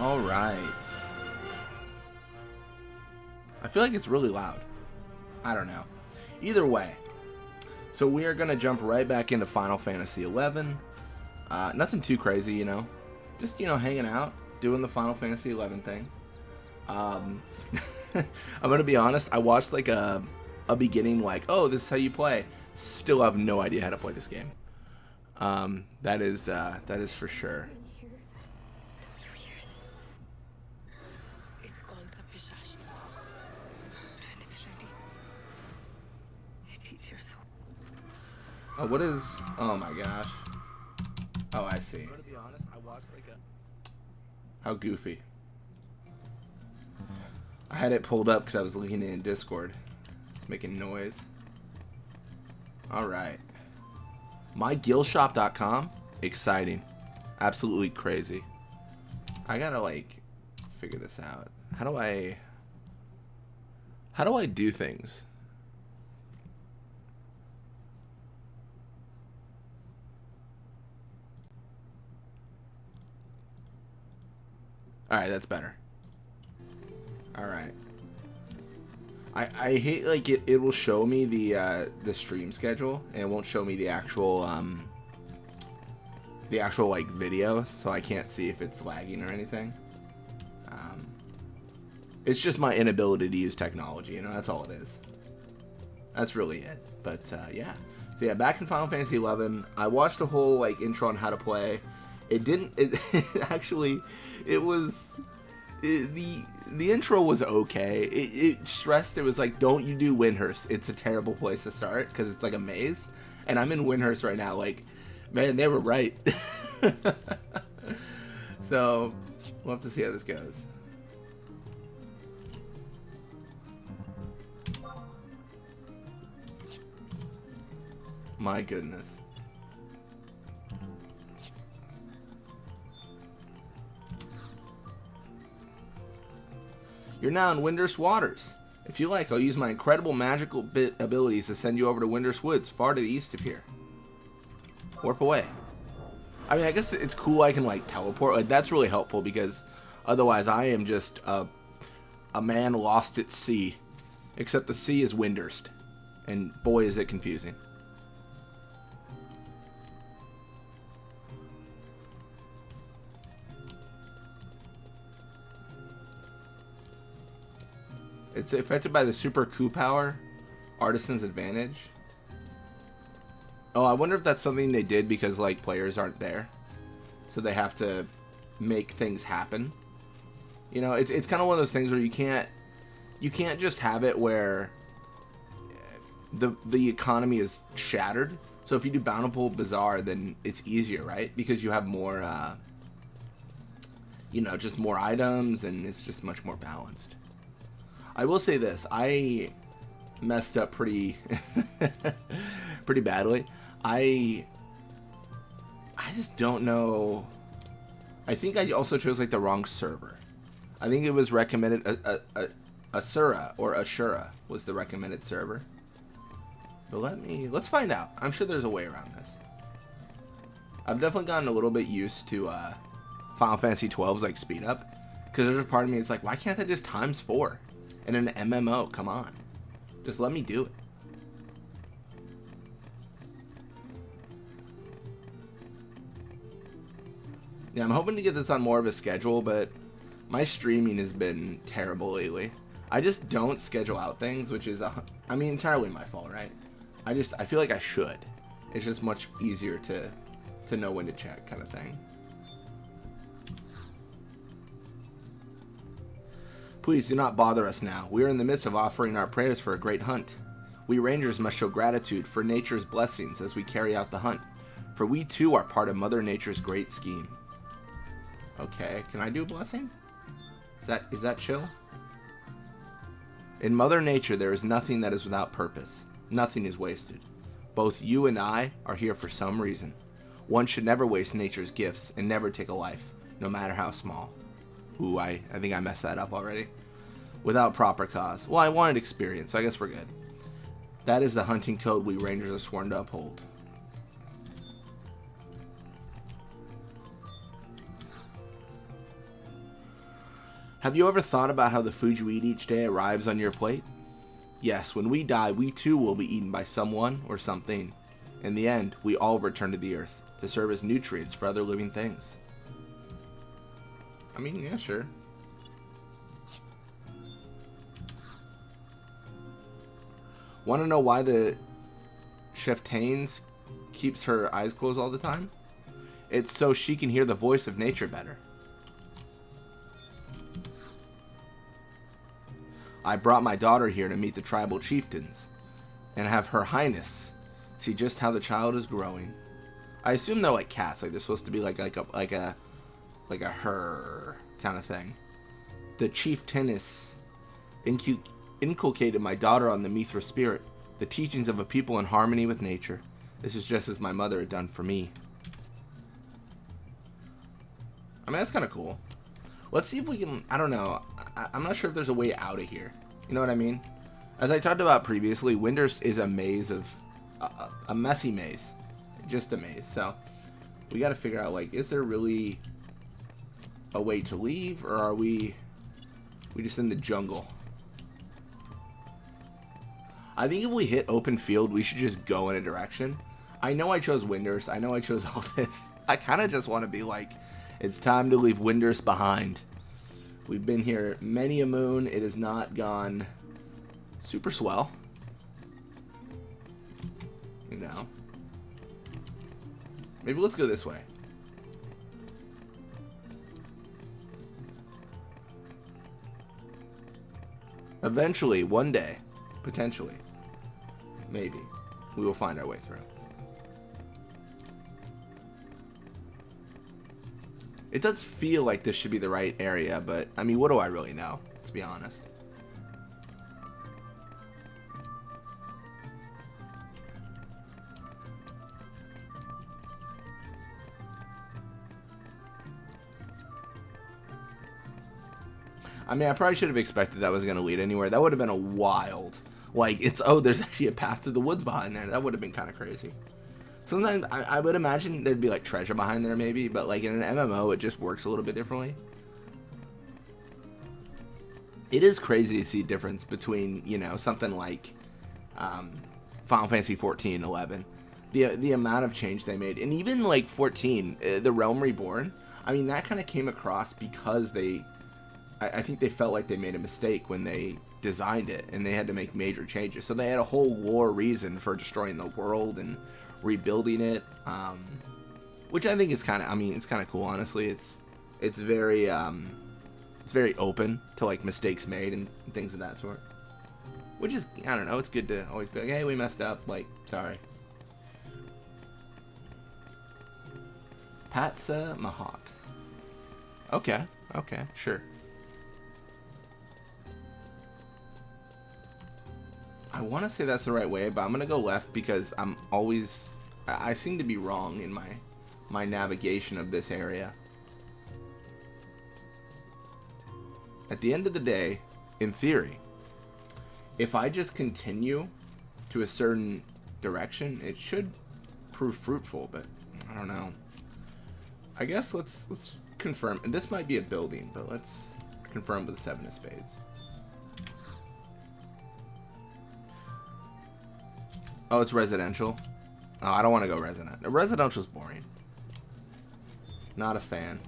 All right. I feel like it's really loud. I don't know. Either way. So we are going to jump right back into Final Fantasy XI. Nothing too crazy, you know. Just, you know, hanging out, doing the Final Fantasy XI thing. I'm going to be honest. I watched like a beginning like, oh, this is how you play. Still have no idea how to play this game. That is for sure. Oh, what is? Oh my gosh. Oh, I see. To be honest, I watched like a. How goofy. I had it pulled up because I was looking in Discord. It's making noise. All right. MyGillShop.com. Exciting. Absolutely crazy. I gotta like figure this out. How do I do things? Alright, that's better. Alright. I hate like it will show me the stream schedule and it won't show me the actual like video, so I can't see if it's lagging or anything. It's just my inability to use technology, you know, that's all it is. That's really it. But yeah. So yeah, back in Final Fantasy XI, I watched a whole like intro on how to play. The intro was okay. It stressed, it was like, don't you do Windhurst. It's a terrible place to start because it's like a maze. And I'm in Windhurst right now. Like, man, they were right. So, we'll have to see how this goes. My goodness. You're now in Windurst Waters. If you like, I'll use my incredible magical abilities to send you over to Windurst Woods, far to the east of here. Warp away. I mean, I guess it's cool I can, like, teleport. Like, that's really helpful, because otherwise I am just a man lost at sea. Except the sea is Windurst. And boy, is it confusing. It's affected by the super coup power, Artisan's Advantage. Oh, I wonder if that's something they did because like players aren't there, so they have to make things happen. You know, it's kind of one of those things where you can't just have it where the economy is shattered. So if you do Bountiful Bazaar, then it's easier, right? Because you have more, you know, just more items, and it's just much more balanced. I will say this, I messed up pretty pretty badly. I just don't know. I think I also chose like the wrong server. I think it was recommended Asura or Ashura was the recommended server. But let's find out. I'm sure there's a way around this. I've definitely gotten a little bit used to Final Fantasy XII's like speed up, because there's a part of me that's like, why can't I just times 4? In an MMO, come on. Just let me do it. Yeah, I'm hoping to get this on more of a schedule, but my streaming has been terrible lately. I just don't schedule out things, which is, I mean, entirely my fault, right? I feel like I should. It's just much easier to know when to check, kind of thing. Please do not bother us now. We are in the midst of offering our prayers for a great hunt. We rangers must show gratitude for nature's blessings as we carry out the hunt, for we too are part of Mother Nature's great scheme. Okay, can I do a blessing? Is that chill? In Mother Nature there is nothing that is without purpose. Nothing is wasted. Both you and I are here for some reason. One should never waste nature's gifts and never take a life, no matter how small. Ooh, I think I messed that up already. Without proper cause. Well, I wanted experience, so I guess we're good. That is the hunting code we rangers are sworn to uphold. Have you ever thought about how the food you eat each day arrives on your plate? Yes, when we die, we too will be eaten by someone or something. In the end, we all return to the earth to serve as nutrients for other living things. I mean, yeah, sure. Want to know why the chieftains keeps her eyes closed all the time? It's so she can hear the voice of nature better. I brought my daughter here to meet the tribal chieftains and have Her Highness see just how the child is growing. I assume they're like cats, like they're supposed to be like a her kind of thing. The chieftainess inculcated my daughter on the Mithra spirit, the teachings of a people in harmony with nature. This is just as my mother had done for me. I mean, that's kind of cool. Let's see if we can, I don't know, I'm not sure if there's a way out of here. You know what I mean? As I talked about previously, Windurst is a maze of, a messy maze. Just a maze. So, we got to figure out, like, is there really a way to leave, or are we just in the jungle? I think if we hit open field, we should just go in a direction. I know I chose Windurst. I know I chose all this. I kind of just want to be like, it's time to leave Windurst behind. We've been here many a moon. It has not gone super swell. You know. Maybe let's go this way. Eventually, one day, potentially, maybe, we will find our way through. It does feel like this should be the right area, but, I mean, what do I really know? Let's be honest. I mean, I probably should have expected that was going to lead anywhere. That would have been a wild, like, there's actually a path to the woods behind there. That would have been kind of crazy. Sometimes I would imagine there'd be like treasure behind there maybe, but like in an MMO it just works a little bit differently. It is crazy to see difference between, you know, something like Final Fantasy 14, 11. The amount of change they made. And even like 14, the Realm Reborn, I mean that kind of came across because I think they felt like they made a mistake when they designed it and they had to make major changes. So they had a whole lore reason for destroying the world and rebuilding it, which I think is kind of, I mean, it's kind of cool, honestly. It's very open to like mistakes made and things of that sort, which is, I don't know, it's good to always be like, hey, we messed up, like, sorry. Patsa Mahawk. Okay, sure. I want to say that's the right way, but I'm going to go left because I seem to be wrong in my navigation of this area. At the end of the day, in theory, if I just continue to a certain direction, it should prove fruitful, but I don't know. I guess let's confirm. And this might be a building, but let's confirm with the Seven of Spades. Oh, it's residential? Oh, I don't want to go residential. Residential's boring. Not a fan.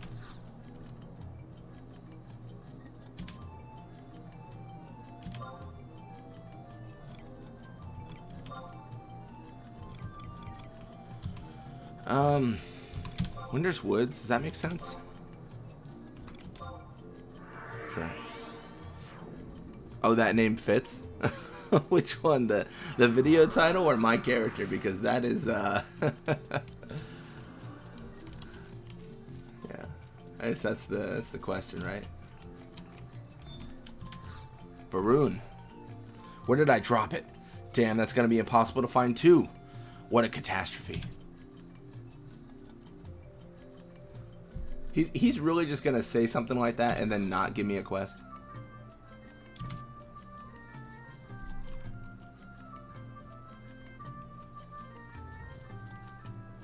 Windurst Woods, does that make sense? Sure. Oh, that name fits? Which one? The video title or my character? Because that is yeah. I guess that's the question, right? Varun. Where did I drop it? Damn, that's gonna be impossible to find too. What a catastrophe. He's really just gonna say something like that and then not give me a quest?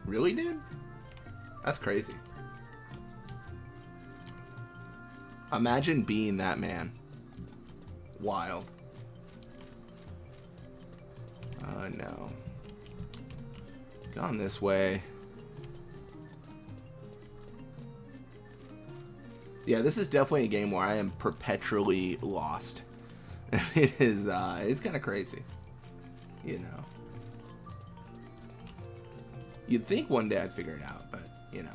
Really, dude? That's crazy. Imagine being that man. Wild. Oh, no. Gone this way. Yeah, this is definitely a game where I am perpetually lost. It is, it's kind of crazy. You know. You'd think one day I'd figure it out, but, you know.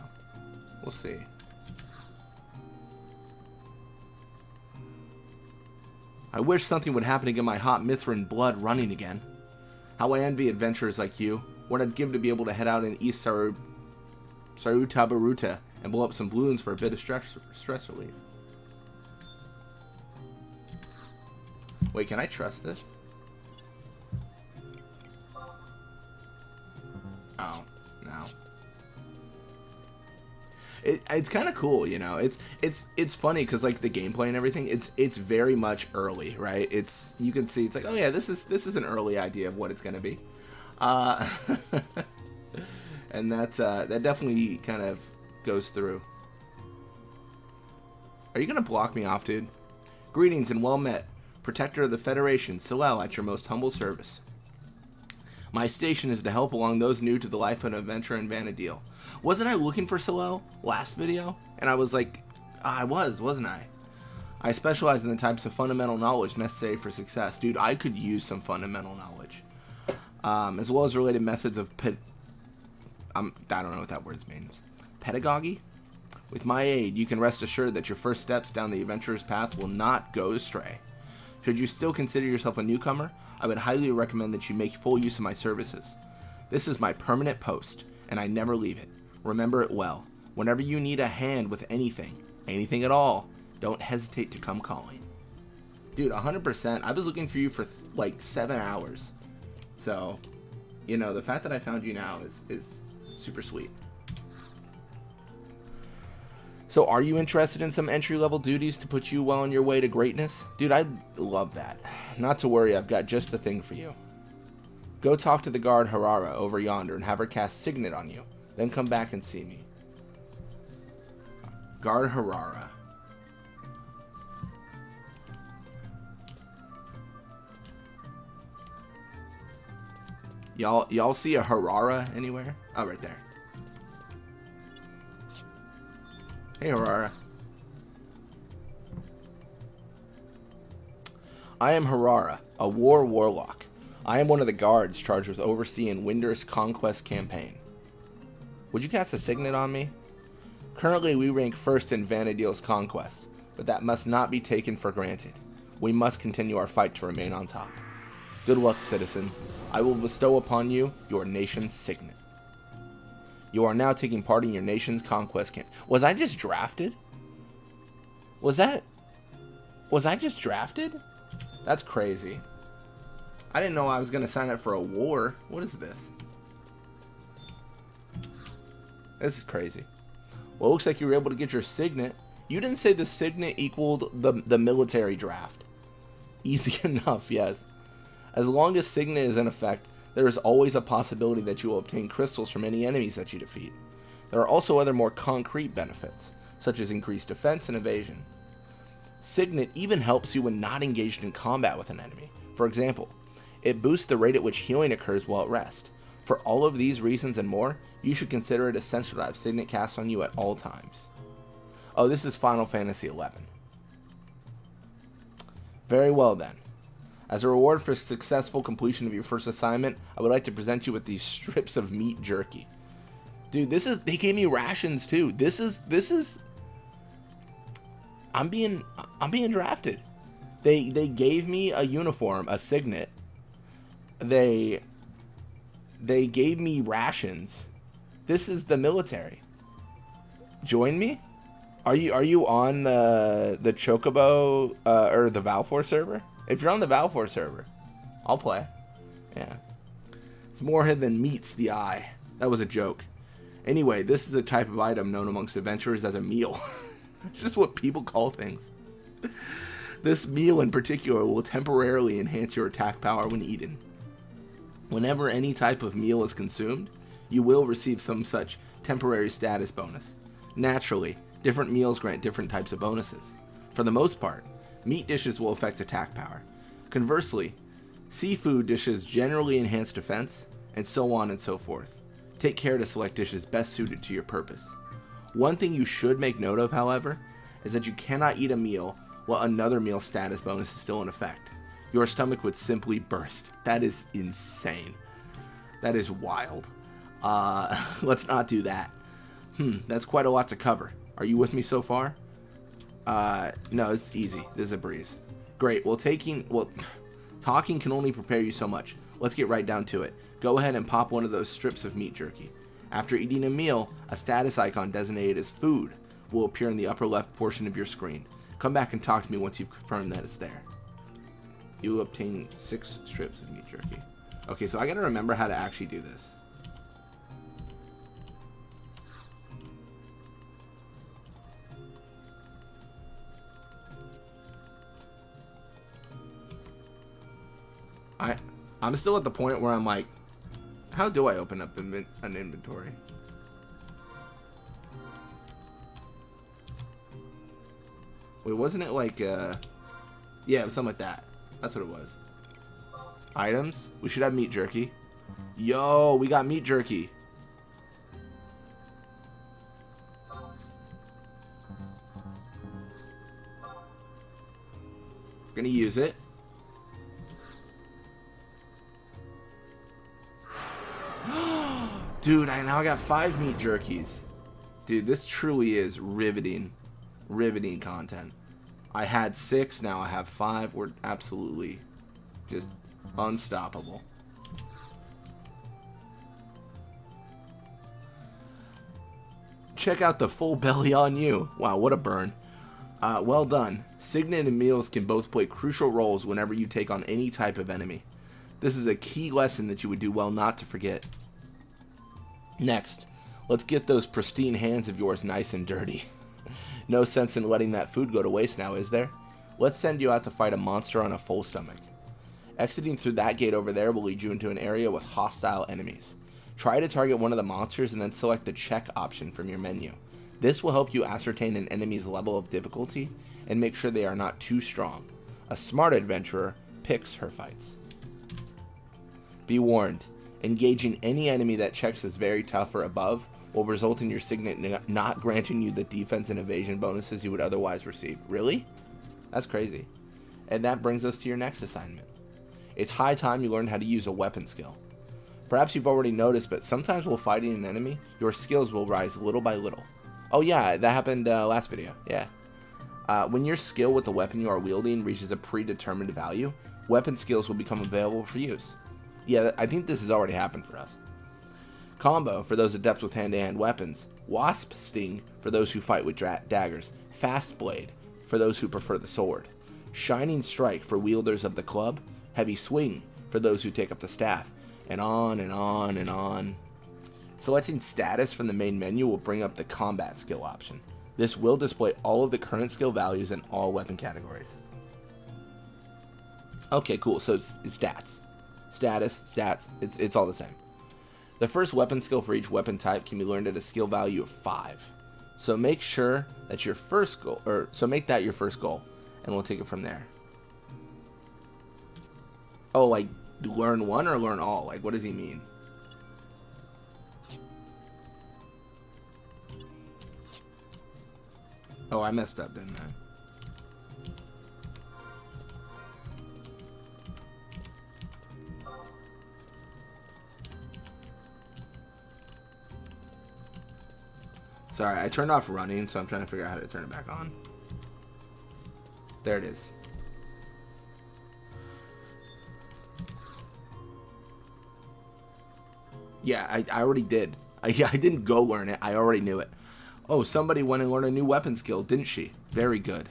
We'll see. I wish something would happen to get my hot Mithrin blood running again. How I envy adventurers like you. What I'd give to be able to head out in East Sarutabaruta and blow up some balloons for a bit of stress relief. Wait, can I trust this? Oh, no. It's kind of cool, you know. It's funny because like the gameplay and everything, it's very much early, right? You can see it's like, oh yeah, this is an early idea of what it's gonna be, and that definitely kind of goes through. Are you gonna block me off, dude? Greetings and well met, Protector of the Federation, Silel, at your most humble service. My station is to help along those new to the life of an adventure in Vana'diel. Wasn't I looking for Silel last video? And I was like, wasn't I? I specialize in the types of fundamental knowledge necessary for success. Dude, I could use some fundamental knowledge. As well as related methods of I don't know what that word means. Pedagogy? With my aid, you can rest assured that your first steps down the adventurer's path will not go astray. Should you still consider yourself a newcomer, I would highly recommend that you make full use of my services. This is my permanent post, and I never leave it. Remember it well. Whenever you need a hand with anything at all, don't hesitate to come calling. Dude, 100%. I was looking for you for like 7 hours. So, you know, the fact that I found you now is super sweet. So are you interested in some entry-level duties to put you well on your way to greatness? Dude, I'd love that. Not to worry, I've got just the thing for you. Go talk to the guard Harara over yonder and have her cast Signet on you. Then come back and see me. Guard Harara. Y'all see a Harara anywhere? Oh, right there. Hey, Harara. I am Harara, a warlock. I am one of the guards charged with overseeing Winder's conquest campaign. Would you cast a Signet on me? Currently, we rank first in Vana'diel's conquest, but that must not be taken for granted. We must continue our fight to remain on top. Good luck, citizen. I will bestow upon you your nation's Signet. You are now taking part in your nation's conquest camp. Was I just drafted? Was I just drafted? That's crazy. I didn't know I was going to sign up for a war. What is this? This is crazy. Well, it looks like you were able to get your Signet. You didn't say the Signet equaled the military draft. Easy enough, yes. As long as Signet is in effect, there is always a possibility that you will obtain crystals from any enemies that you defeat. There are also other more concrete benefits, such as increased defense and evasion. Signet even helps you when not engaged in combat with an enemy. For example, it boosts the rate at which healing occurs while at rest. For all of these reasons and more, you should consider it essential to have Signet cast on you at all times. Oh, this is Final Fantasy XI. Very well then. As a reward for successful completion of your first assignment, I would like to present you with these strips of meat jerky. Dude, they gave me rations too. This is I'm being drafted. They gave me a uniform, a Signet. They gave me rations. This is the military. Join me? Are you on the Chocobo or the Valfor server? If you're on the Valfor server, I'll play. Yeah. It's more than meets the eye. That was a joke. Anyway, this is a type of item known amongst adventurers as a meal. It's just what people call things. This meal in particular will temporarily enhance your attack power when eaten. Whenever any type of meal is consumed, you will receive some such temporary status bonus. Naturally, different meals grant different types of bonuses. For the most part, meat dishes will affect attack power. Conversely, seafood dishes generally enhance defense, and so on and so forth. Take care to select dishes best suited to your purpose. One thing you should make note of, however, is that you cannot eat a meal while another meal status bonus is still in effect. Your stomach would simply burst. That is insane. That is wild. Let's not do that. That's quite a lot to cover. Are you with me so far? No, it's easy. This is a breeze. Great. Talking can only prepare you so much. Let's get right down to it. Go ahead and pop one of those strips of meat jerky. After eating a meal, a status icon designated as food will appear in the upper left portion of your screen. Come back and talk to me once you've confirmed that it's there. You will obtain 6 strips of meat jerky. Okay, so I gotta remember how to actually do this. I'm still at the point where I'm like, how do I open up an inventory? Wait, wasn't it like, yeah, it was something like that. That's what it was. Items? We should have meat jerky. Yo, we got meat jerky. We're gonna use it. Dude, now I got 5 meat jerkies. Dude, this truly is riveting content. I had 6, now I have 5. We're absolutely just unstoppable. Check out the full belly on you. Wow, what a burn. Well done. Signet and meals can both play crucial roles whenever you take on any type of enemy. This is a key lesson that you would do well not to forget. Next, let's get those pristine hands of yours nice and dirty. No sense in letting that food go to waste now, is there? Let's send you out to fight a monster on a full stomach. Exiting through that gate over there will lead you into an area with hostile enemies. Try to target one of the monsters and then select the check option from your menu. This will help you ascertain an enemy's level of difficulty and make sure they are not too strong. A smart adventurer picks her fights. Be warned, engaging any enemy that checks as very tough or above will result in your signet not granting you the defense and evasion bonuses you would otherwise receive. Really? That's crazy. And that brings us to your next assignment. It's high time you learn how to use a weapon skill. Perhaps you've already noticed, but sometimes while fighting an enemy, your skills will rise little by little. Oh yeah, that happened last video, yeah. When your skill with the weapon you are wielding reaches a predetermined value, weapon skills will become available for use. Yeah, I think this has already happened for us. Combo for those adept with hand-to-hand weapons, Wasp Sting for those who fight with daggers, Fast Blade for those who prefer the sword, Shining Strike for wielders of the club, Heavy Swing for those who take up the staff, and on and on and on. Selecting status from the main menu will bring up the combat skill option. This will display all of the current skill values in all weapon categories. Okay, cool, so it's stats. Status, stats, it's all the same. The first weapon skill for each weapon type can be learned at a skill value of 5. So make sure that your first goal, make that your first goal, and we'll take it from there. Oh, like learn one or learn all? Like, what does he mean? Oh, I messed up, didn't I? Sorry, I turned off running, so I'm trying to figure out how to turn it back on. There it is. Yeah, I already did. I didn't go learn it. I already knew it. Oh, somebody went and learned a new weapon skill, didn't she? Very good.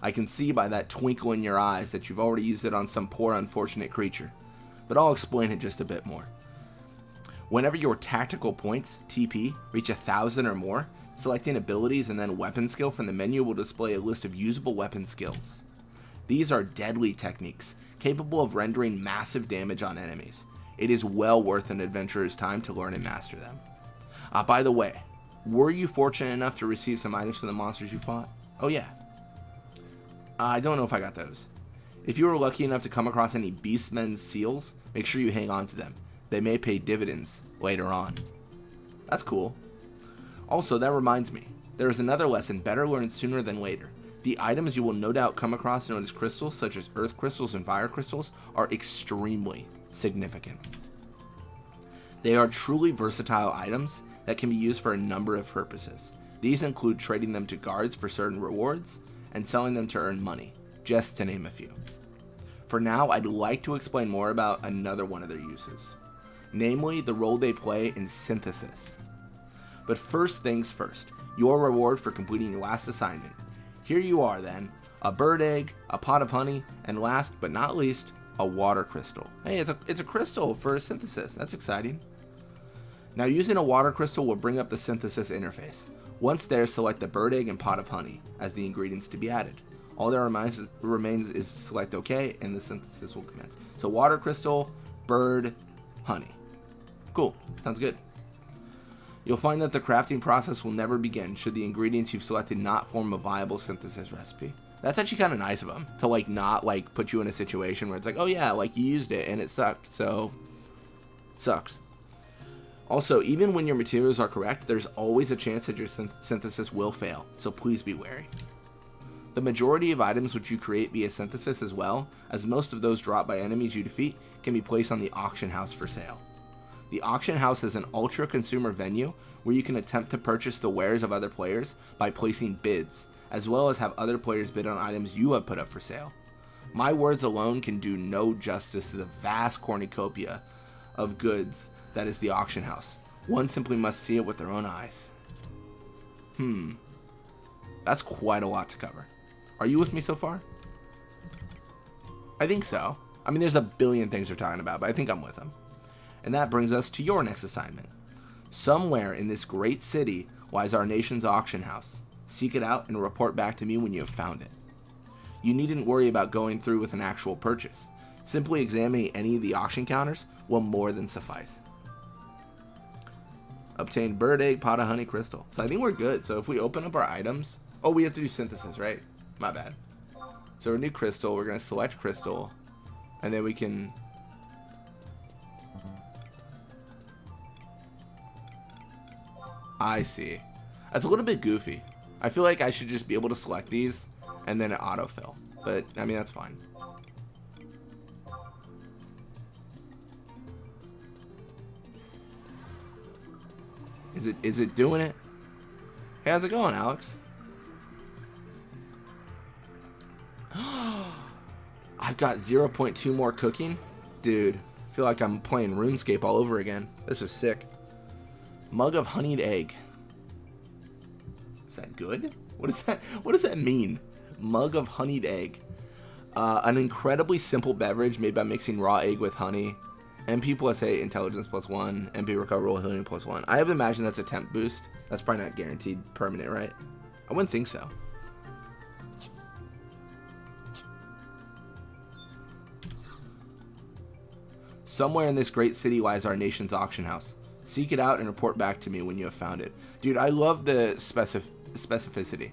I can see by that twinkle in your eyes that you've already used it on some poor unfortunate creature. But I'll explain it just a bit more. Whenever your tactical points, TP, reach 1,000 or more, selecting abilities and then weapon skill from the menu will display a list of usable weapon skills. These are deadly techniques, capable of rendering massive damage on enemies. It is well worth an adventurer's time to learn and master them. By the way, were you fortunate enough to receive some items from the monsters you fought? Oh yeah. I don't know if I got those. If you were lucky enough to come across any Beastmen's seals, make sure you hang on to them. They may pay dividends later on. That's cool. Also, that reminds me, there is another lesson better learned sooner than later. The items you will no doubt come across known as crystals, such as earth crystals and fire crystals, are extremely significant. They are truly versatile items that can be used for a number of purposes. These include trading them to guards for certain rewards, and selling them to earn money, just to name a few. For now, I'd like to explain more about another one of their uses, namely the role they play in synthesis. But first things first, your reward for completing your last assignment. Here you are then, a bird egg, a pot of honey, and last but not least, a water crystal. Hey, it's a crystal for synthesis, that's exciting. Now using a water crystal will bring up the synthesis interface. Once there, select the bird egg and pot of honey as the ingredients to be added. All that remains is select OK, and the synthesis will commence. So water crystal, bird, honey. Cool, sounds good. You'll find that the crafting process will never begin should the ingredients you've selected not form a viable synthesis recipe. That's actually kind of nice of them to not put you in a situation where it's like, oh yeah, you used it and it sucked, so sucks. Also, even when your materials are correct, there's always a chance that your synthesis will fail, so please be wary. The majority of items which you create via synthesis, as well as most of those dropped by enemies you defeat, can be placed on the auction house for sale. The auction house is an ultra consumer venue where you can attempt to purchase the wares of other players by placing bids, as well as have other players bid on items you have put up for sale. My words alone can do no justice to the vast cornucopia of goods that is the auction house. One simply must see it with their own eyes. That's quite a lot to cover. Are you with me so far? I think so. I mean, there's a billion things we're talking about, but I think I'm with them. And that brings us to your next assignment. Somewhere in this great city lies our nation's auction house. Seek it out and report back to me when you have found it. You needn't worry about going through with an actual purchase. Simply examining any of the auction counters will more than suffice. Obtain bird egg, pot of honey, crystal. So I think we're good. So if we open up our items, oh, we have to do synthesis, right? My bad. So our new crystal, we're going to select crystal, and then we can I see. That's a little bit goofy. I feel like I should just be able to select these and then autofill. But I mean, that's fine. Is it doing it? Hey, how's it going, Alex? I've got 0.2 more cooking? Dude, I feel like I'm playing RuneScape all over again. This is sick. Mug of honeyed egg. Is that good? What does that mean? Mug of honeyed egg. An incredibly simple beverage made by mixing raw egg with honey. MP plus 8, intelligence plus 1, MP recoverable healing plus 1. I have imagined that's a temp boost. That's probably not guaranteed permanent, right? I wouldn't think so. Somewhere in this great city lies our nation's auction house. Seek it out and report back to me when you have found it. Dude, I love the specificity.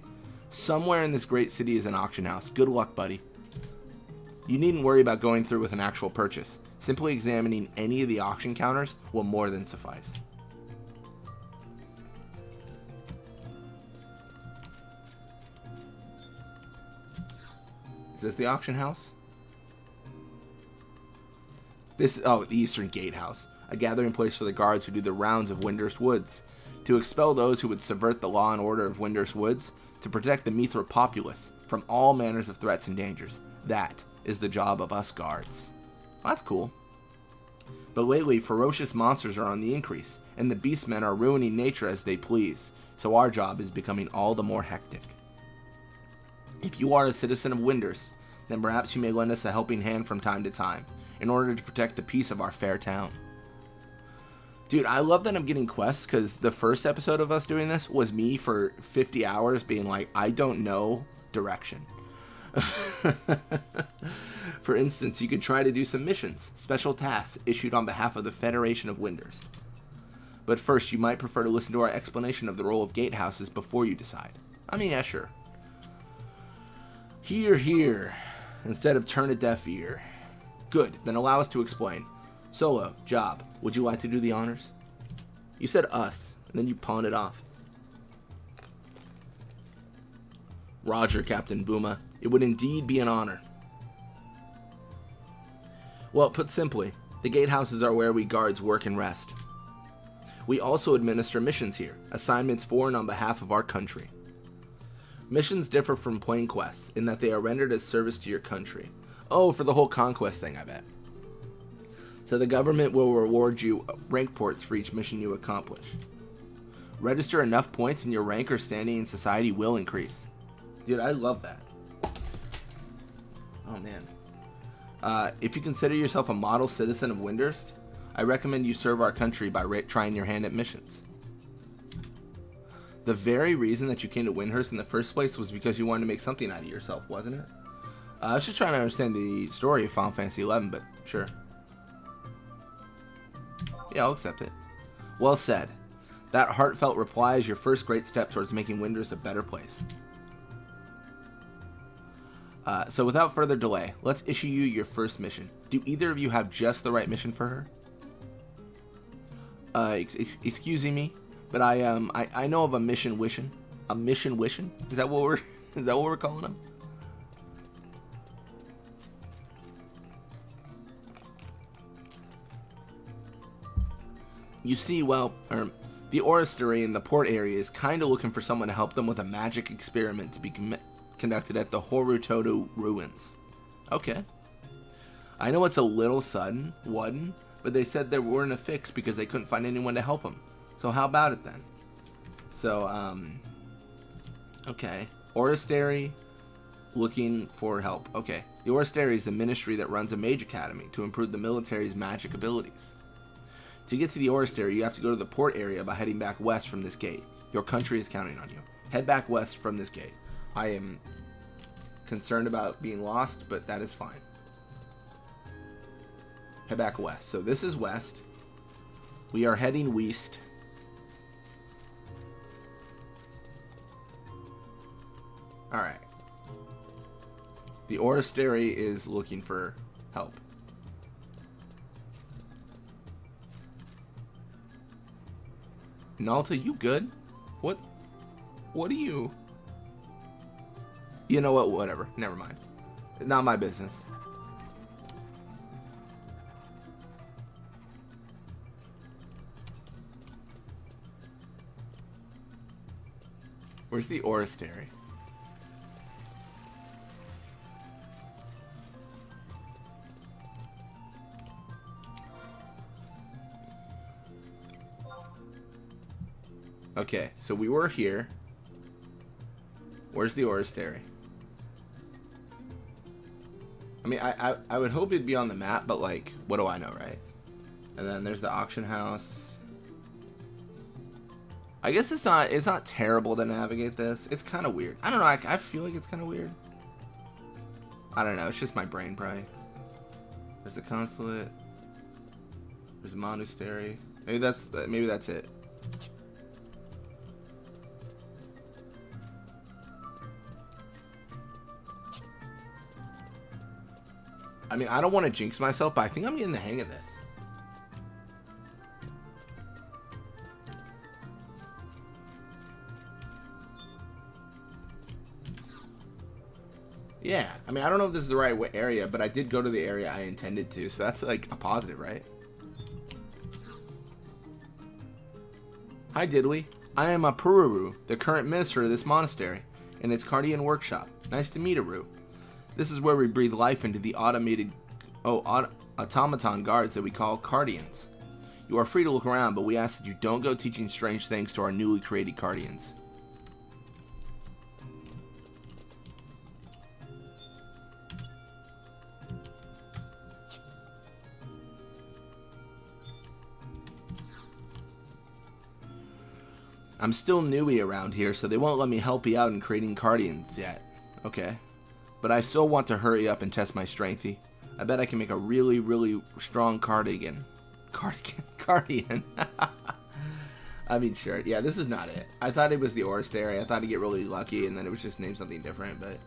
Somewhere in this great city is an auction house. Good luck, buddy. You needn't worry about going through with an actual purchase. Simply examining any of the auction counters will more than suffice. Is this the auction house? The Eastern Gatehouse, a gathering place for the guards who do the rounds of Windurst Woods, to expel those who would subvert the law and order of Windurst Woods, to protect the Mithril populace from all manners of threats and dangers. That is the job of us guards. Well, that's cool. But lately, ferocious monsters are on the increase, and the beastmen are ruining nature as they please, so our job is becoming all the more hectic. If you are a citizen of Windurst, then perhaps you may lend us a helping hand from time to time, in order to protect the peace of our fair town. Dude, I love that I'm getting quests, because the first episode of us doing this was me for 50 hours being like, I don't know direction. For instance, you could try to do some missions, special tasks issued on behalf of the Federation of Windurst. But first, you might prefer to listen to our explanation of the role of gatehouses before you decide. I mean, yeah, sure. Hear, hear, instead of turn a deaf ear. Good, then allow us to explain. Solo, Job, would you like to do the honors? You said us, and then you pawned it off. Roger, Captain Booma. It would indeed be an honor. Well, put simply, the gatehouses are where we guards work and rest. We also administer missions here, assignments for and on behalf of our country. Missions differ from plain quests in that they are rendered as service to your country. Oh, for the whole conquest thing, I bet. So the government will reward you rank points for each mission you accomplish. Register enough points and your rank or standing in society will increase. Dude, I love that. Oh, man. If you consider yourself a model citizen of Windurst, I recommend you serve our country by trying your hand at missions. The very reason that you came to Windurst in the first place was because you wanted to make something out of yourself, wasn't it? I was just trying to understand the story of Final Fantasy XI, but sure. Yeah, I'll accept it. Well said. That heartfelt reply is your first great step towards making Windurst a better place. So without further delay, let's issue you your first mission. Do either of you have just the right mission for her? Excuse me, but I know of a mission wishing. A mission wishing? Is that what we're calling them? You see, well, the Oristery in the port area is kind of looking for someone to help them with a magic experiment to be conducted at the Horutoto ruins. Okay. I know it's a little sudden, but they said they weren't a fix because they couldn't find anyone to help them. So how about it then? So, okay. Oristery looking for help. Okay. The Oristery is the ministry that runs a mage academy to improve the military's magic abilities. To get to the Oristery, you have to go to the port area by heading back west from this gate. Your country is counting on you. Head back west from this gate. I am concerned about being lost, but that is fine. Head back west. So this is west. We are heading west. Alright. The Oristery is looking for help. Nalta, you good? What are you? You know what? Whatever. Never mind. Not my business. Where's the Oristery? Okay, so we were here. Where's the Oristery? I mean, I would hope it'd be on the map, but like, what do I know, right? And then there's the auction house. I guess it's not terrible to navigate this. It's kind of weird. I don't know. I feel like it's kind of weird. I don't know. It's just my brain, probably. There's the consulate. There's a monastery. Maybe that's it. I mean, I don't want to jinx myself, but I think I'm getting the hang of this. Yeah, I mean, I don't know if this is the right area, but I did go to the area I intended to, so that's like a positive, right? Hi, Diddley. I am a Pururu, the current minister of this monastery, and its Cardian workshop. Nice to meet Aru. This is where we breathe life into the automaton guards that we call Cardians. You are free to look around, but we ask that you don't go teaching strange things to our newly created Cardians. I'm still newy around here, so they won't let me help you out in creating Cardians yet. Okay. But I still want to hurry up and test my strengthy. I bet I can make a really, really strong Cardian. Cardian. I mean, sure. Yeah, this is not it. I thought it was the Oristery. I thought I'd get really lucky, and then it was just named something different, but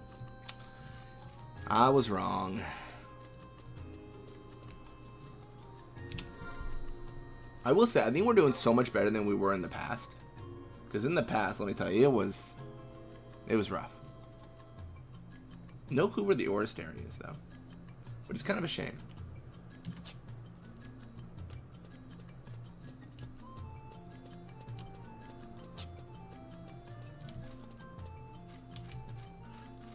I was wrong. I will say, I think we're doing so much better than we were in the past. Because in the past, let me tell you, it was rough. No clue where the Oristary is, though. Which is kind of a shame.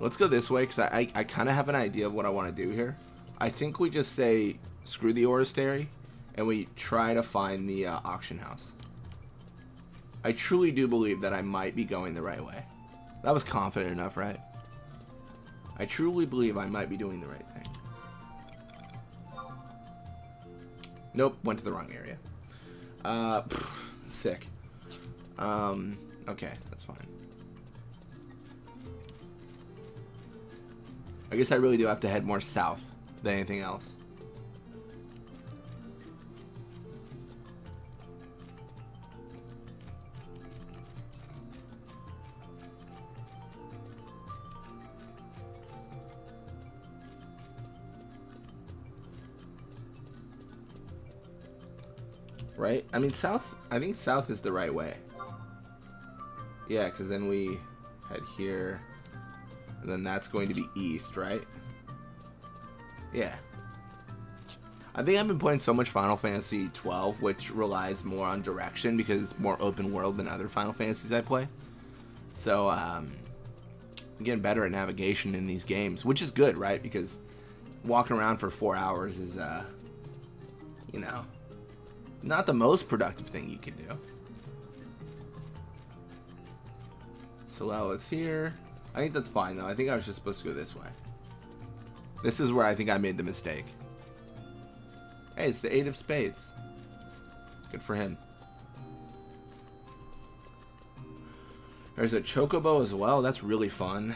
Let's go this way, because I kind of have an idea of what I want to do here. I think we just say, screw the Oristary, and we try to find the auction house. I truly do believe that I might be going the right way. That was confident enough, right? I truly believe I might be doing the right thing. Nope, went to the wrong area. Sick. Okay, that's fine. I guess I really do have to head more south than anything else. Right? I mean, south, I think south is the right way. Yeah, because then we head here. And then that's going to be east, right? Yeah. I think I've been playing so much Final Fantasy 12, which relies more on direction because it's more open world than other Final Fantasies I play. So, I'm getting better at navigation in these games, which is good, right? Because walking around for 4 hours is, you know, not the most productive thing you can do. Solella's here. I think that's fine, though. I think I was just supposed to go this way. This is where I think I made the mistake. Hey, it's the 8 of spades. Good for him. There's a chocobo as well. That's really fun.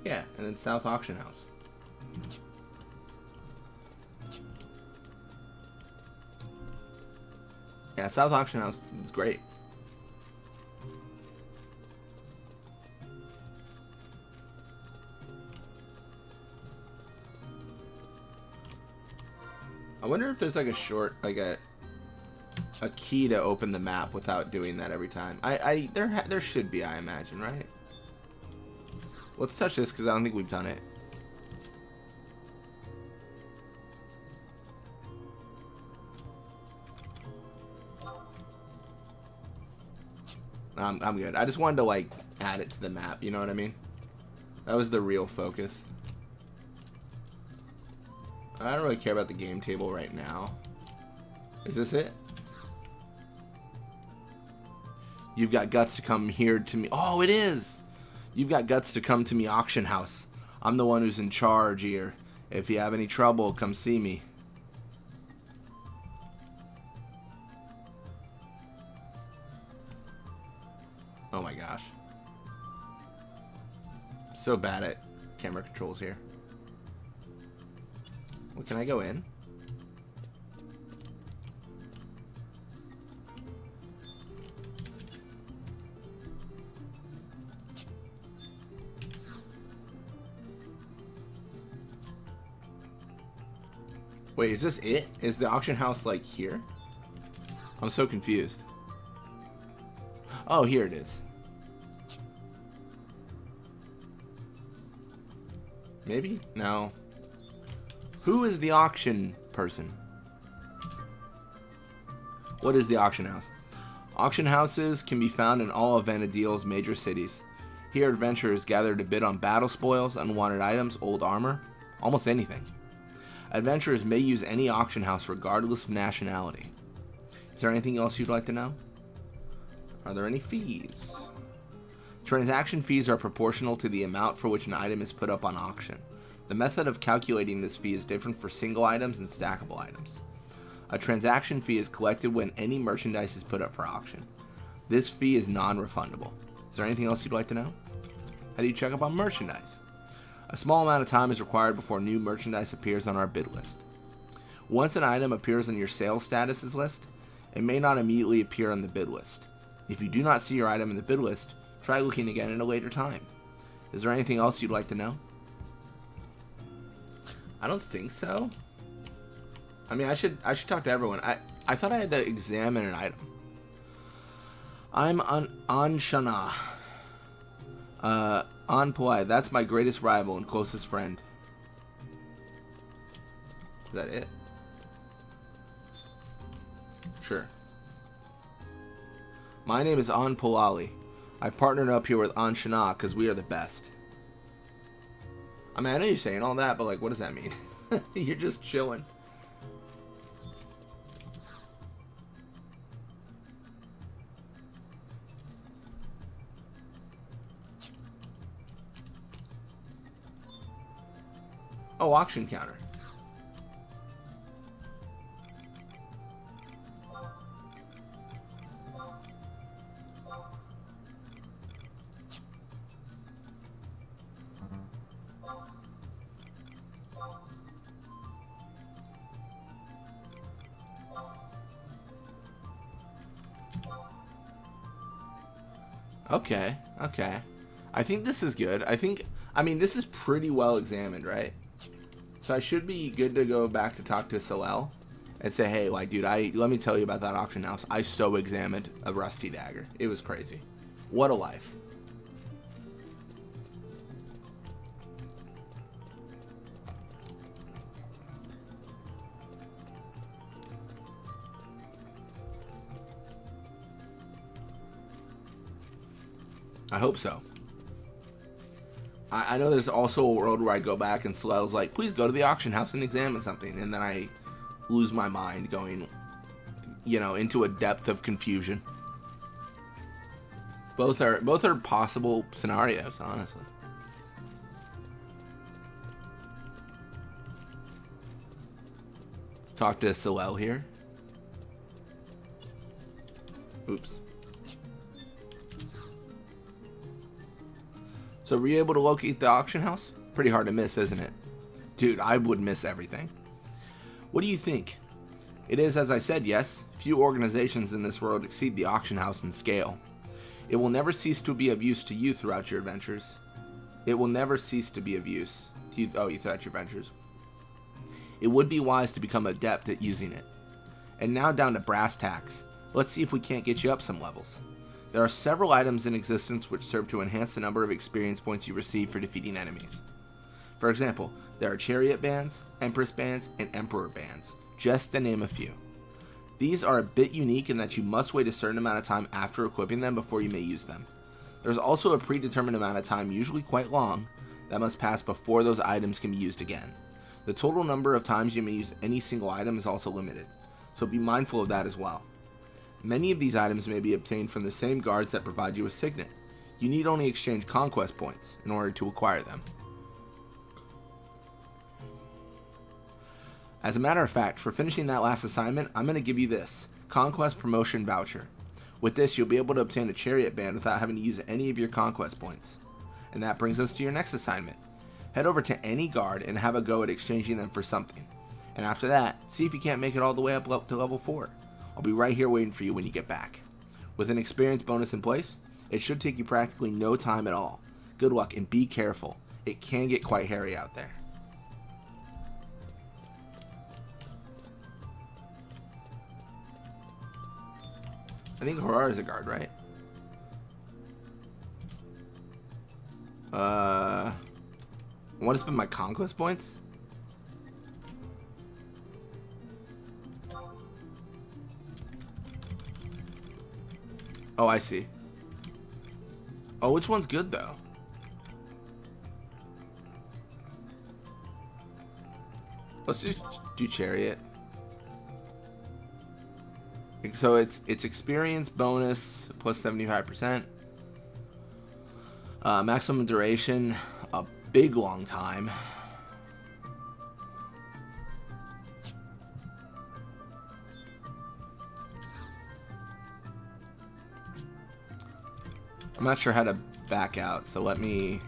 Yeah, and then South Auction House. Yeah, South Auction House is great. I wonder if there's like a short, like a key to open the map without doing that every time. There should be, I imagine, right? Let's touch this because I don't think we've done it. I'm good. I just wanted to like add it to the map. You know what I mean? That was the real focus. I don't really care about the game table right now. Is this it? You've got guts to come here to me. Oh, it is! You've got guts to come to me auction house. I'm the one who's in charge here. If you have any trouble, come see me. Oh my gosh. So bad at camera controls here. Well, can I go in? Wait, is this it? Is the auction house like here? I'm so confused. Oh, here it is. Maybe? No. Who is the auction person? What is the auction house? Auction houses can be found in all of Vana'diel's major cities. Here, adventurers gather to bid on battle spoils, unwanted items, old armor, almost anything. Adventurers may use any auction house regardless of nationality. Is there anything else you'd like to know? Are there any fees? Transaction fees are proportional to the amount for which an item is put up on auction. The method of calculating this fee is different for single items and stackable items. A transaction fee is collected when any merchandise is put up for auction. This fee is non-refundable. Is there anything else you'd like to know? How do you check up on merchandise? A small amount of time is required before new merchandise appears on our bid list. Once an item appears on your sales statuses list, it may not immediately appear on the bid list. If you do not see your item in the bid list, try looking again at a later time. Is there anything else you'd like to know? I don't think so. I mean, I should talk to everyone. I thought I had to examine an item. I'm on Shana. On Poi. That's my greatest rival and closest friend. Is that it? Sure. My name is An Polali. I partnered up here with An Shana because we are the best. I mean, I know you're saying all that, but like, what does that mean? You're just chilling. Oh, auction counter. Okay, okay. I think this is good. I mean, this is pretty well examined, right? So I should be good to go back to talk to Salel and say, hey, like, dude, let me tell you about that auction house. I so examined a rusty dagger. It was crazy. What a life. I hope so. I know there's also a world where I go back and Salel's like, please go to the auction house and examine something. And then I lose my mind going, you know, into a depth of confusion. Both are possible scenarios, honestly. Let's talk to Salel here. Oops. So were you able to locate the auction house? Pretty hard to miss, isn't it? Dude, I would miss everything. What do you think? It is, as I said, yes. Few organizations in this world exceed the auction house in scale. It will never cease to be of use to you throughout your adventures. It will never cease to be of use to you throughout your adventures. It would be wise to become adept at using it. And now down to brass tacks. Let's see if we can't get you up some levels. There are several items in existence which serve to enhance the number of experience points you receive for defeating enemies. For example, there are Chariot Bands, Empress Bands, and Emperor Bands, just to name a few. These are a bit unique in that you must wait a certain amount of time after equipping them before you may use them. There's also a predetermined amount of time, usually quite long, that must pass before those items can be used again. The total number of times you may use any single item is also limited, so be mindful of that as well. Many of these items may be obtained from the same guards that provide you with Signet. You need only exchange conquest points in order to acquire them. As a matter of fact, for finishing that last assignment, I'm going to give you this, Conquest Promotion Voucher. With this, you'll be able to obtain a Chariot Band without having to use any of your conquest points. And that brings us to your next assignment. Head over to any guard and have a go at exchanging them for something. And after that, see if you can't make it all the way up to level 4. I'll be right here waiting for you when you get back. With an experience bonus in place, it should take you practically no time at all. Good luck and be careful. It can get quite hairy out there. I think Horror is a guard, right? Want to spend my conquest points? Oh, I see. Oh, which one's good, though? Let's just do Chariot. So it's experience bonus plus 75%. Maximum duration, a big long time. I'm not sure how to back out, so let me...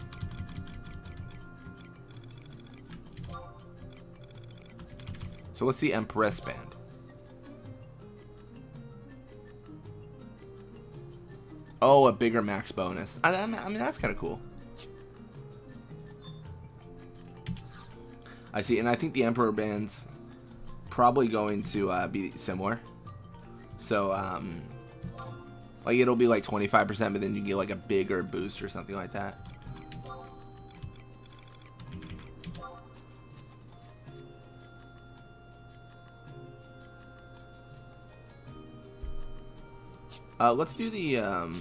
So what's the Empress Band? Oh, a bigger max bonus. I mean, that's kind of cool. I see, and I think the Emperor band's probably going to be similar. So, like it'll be like 25%, but then you get like a bigger boost or something like that. Let's do the,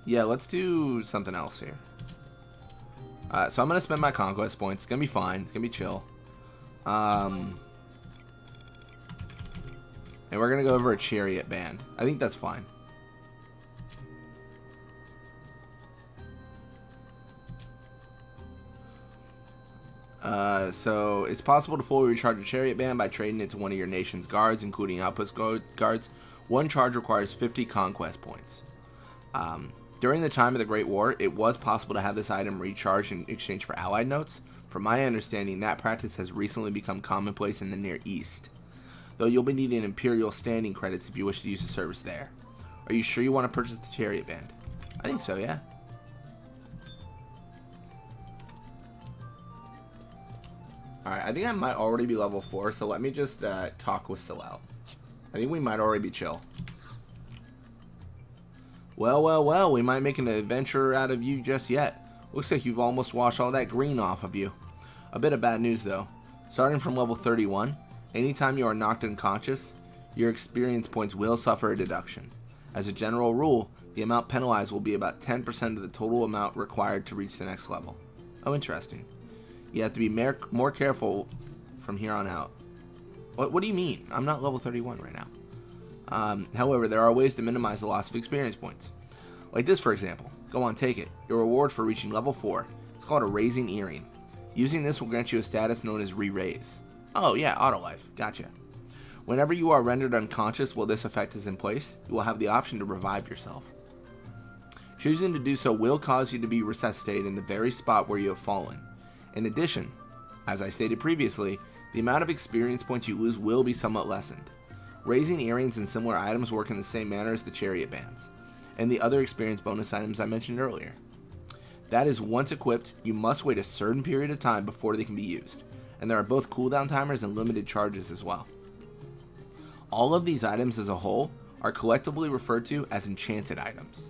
yeah, let's do something else here. So I'm going to spend my conquest points. It's going to be fine. It's going to be chill. And we're going to go over a chariot band. I think that's fine. So it's possible to fully recharge a chariot band by trading it to one of your nation's guards, including outpost guards. One charge requires 50 conquest points. During the time of the Great War, it was possible to have this item recharged in exchange for allied notes. From my understanding, that practice has recently become commonplace in the Near East, though you'll be needing Imperial standing credits if you wish to use the service there. Are you sure you want to purchase the chariot band? I think so, yeah. Alright, I think I might already be level 4, so let me just talk with Salel. I think we might already be chill. Well, we might make an adventurer out of you just yet. Looks like you've almost washed all that green off of you. A bit of bad news though. Starting from level 31, anytime you are knocked unconscious, your experience points will suffer a deduction. As a general rule, the amount penalized will be about 10% of the total amount required to reach the next level. Oh, interesting. You have to be more careful from here on out. What do you mean? I'm not level 31 right now. However, there are ways to minimize the loss of experience points. Like this, for example. Go on, take it. Your reward for reaching level 4. It's called a Raising Earring. Using this will grant you a status known as Re-Raise. Oh yeah, Auto Life. Gotcha. Whenever you are rendered unconscious while this effect is in place, you will have the option to revive yourself. Choosing to do so will cause you to be resuscitated in the very spot where you have fallen. In addition, as I stated previously, the amount of experience points you lose will be somewhat lessened. Raising Earrings and similar items work in the same manner as the chariot bands, and the other experience bonus items I mentioned earlier. That is, once equipped, you must wait a certain period of time before they can be used, and there are both cooldown timers and limited charges as well. All of these items as a whole are collectively referred to as enchanted items.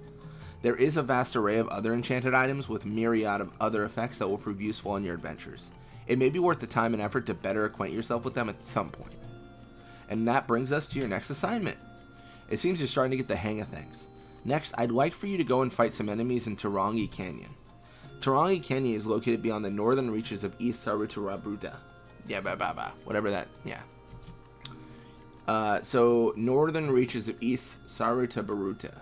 There is a vast array of other enchanted items with myriad of other effects that will prove useful in your adventures. It may be worth the time and effort to better acquaint yourself with them at some point. And that brings us to your next assignment. It seems you're starting to get the hang of things. Next, I'd like for you to go and fight some enemies in Tarongi Canyon. Tarongi Canyon is located beyond the northern reaches of East Sarutarabuta. Yeah, whatever that, yeah. So, northern reaches of East Sarutabaruta.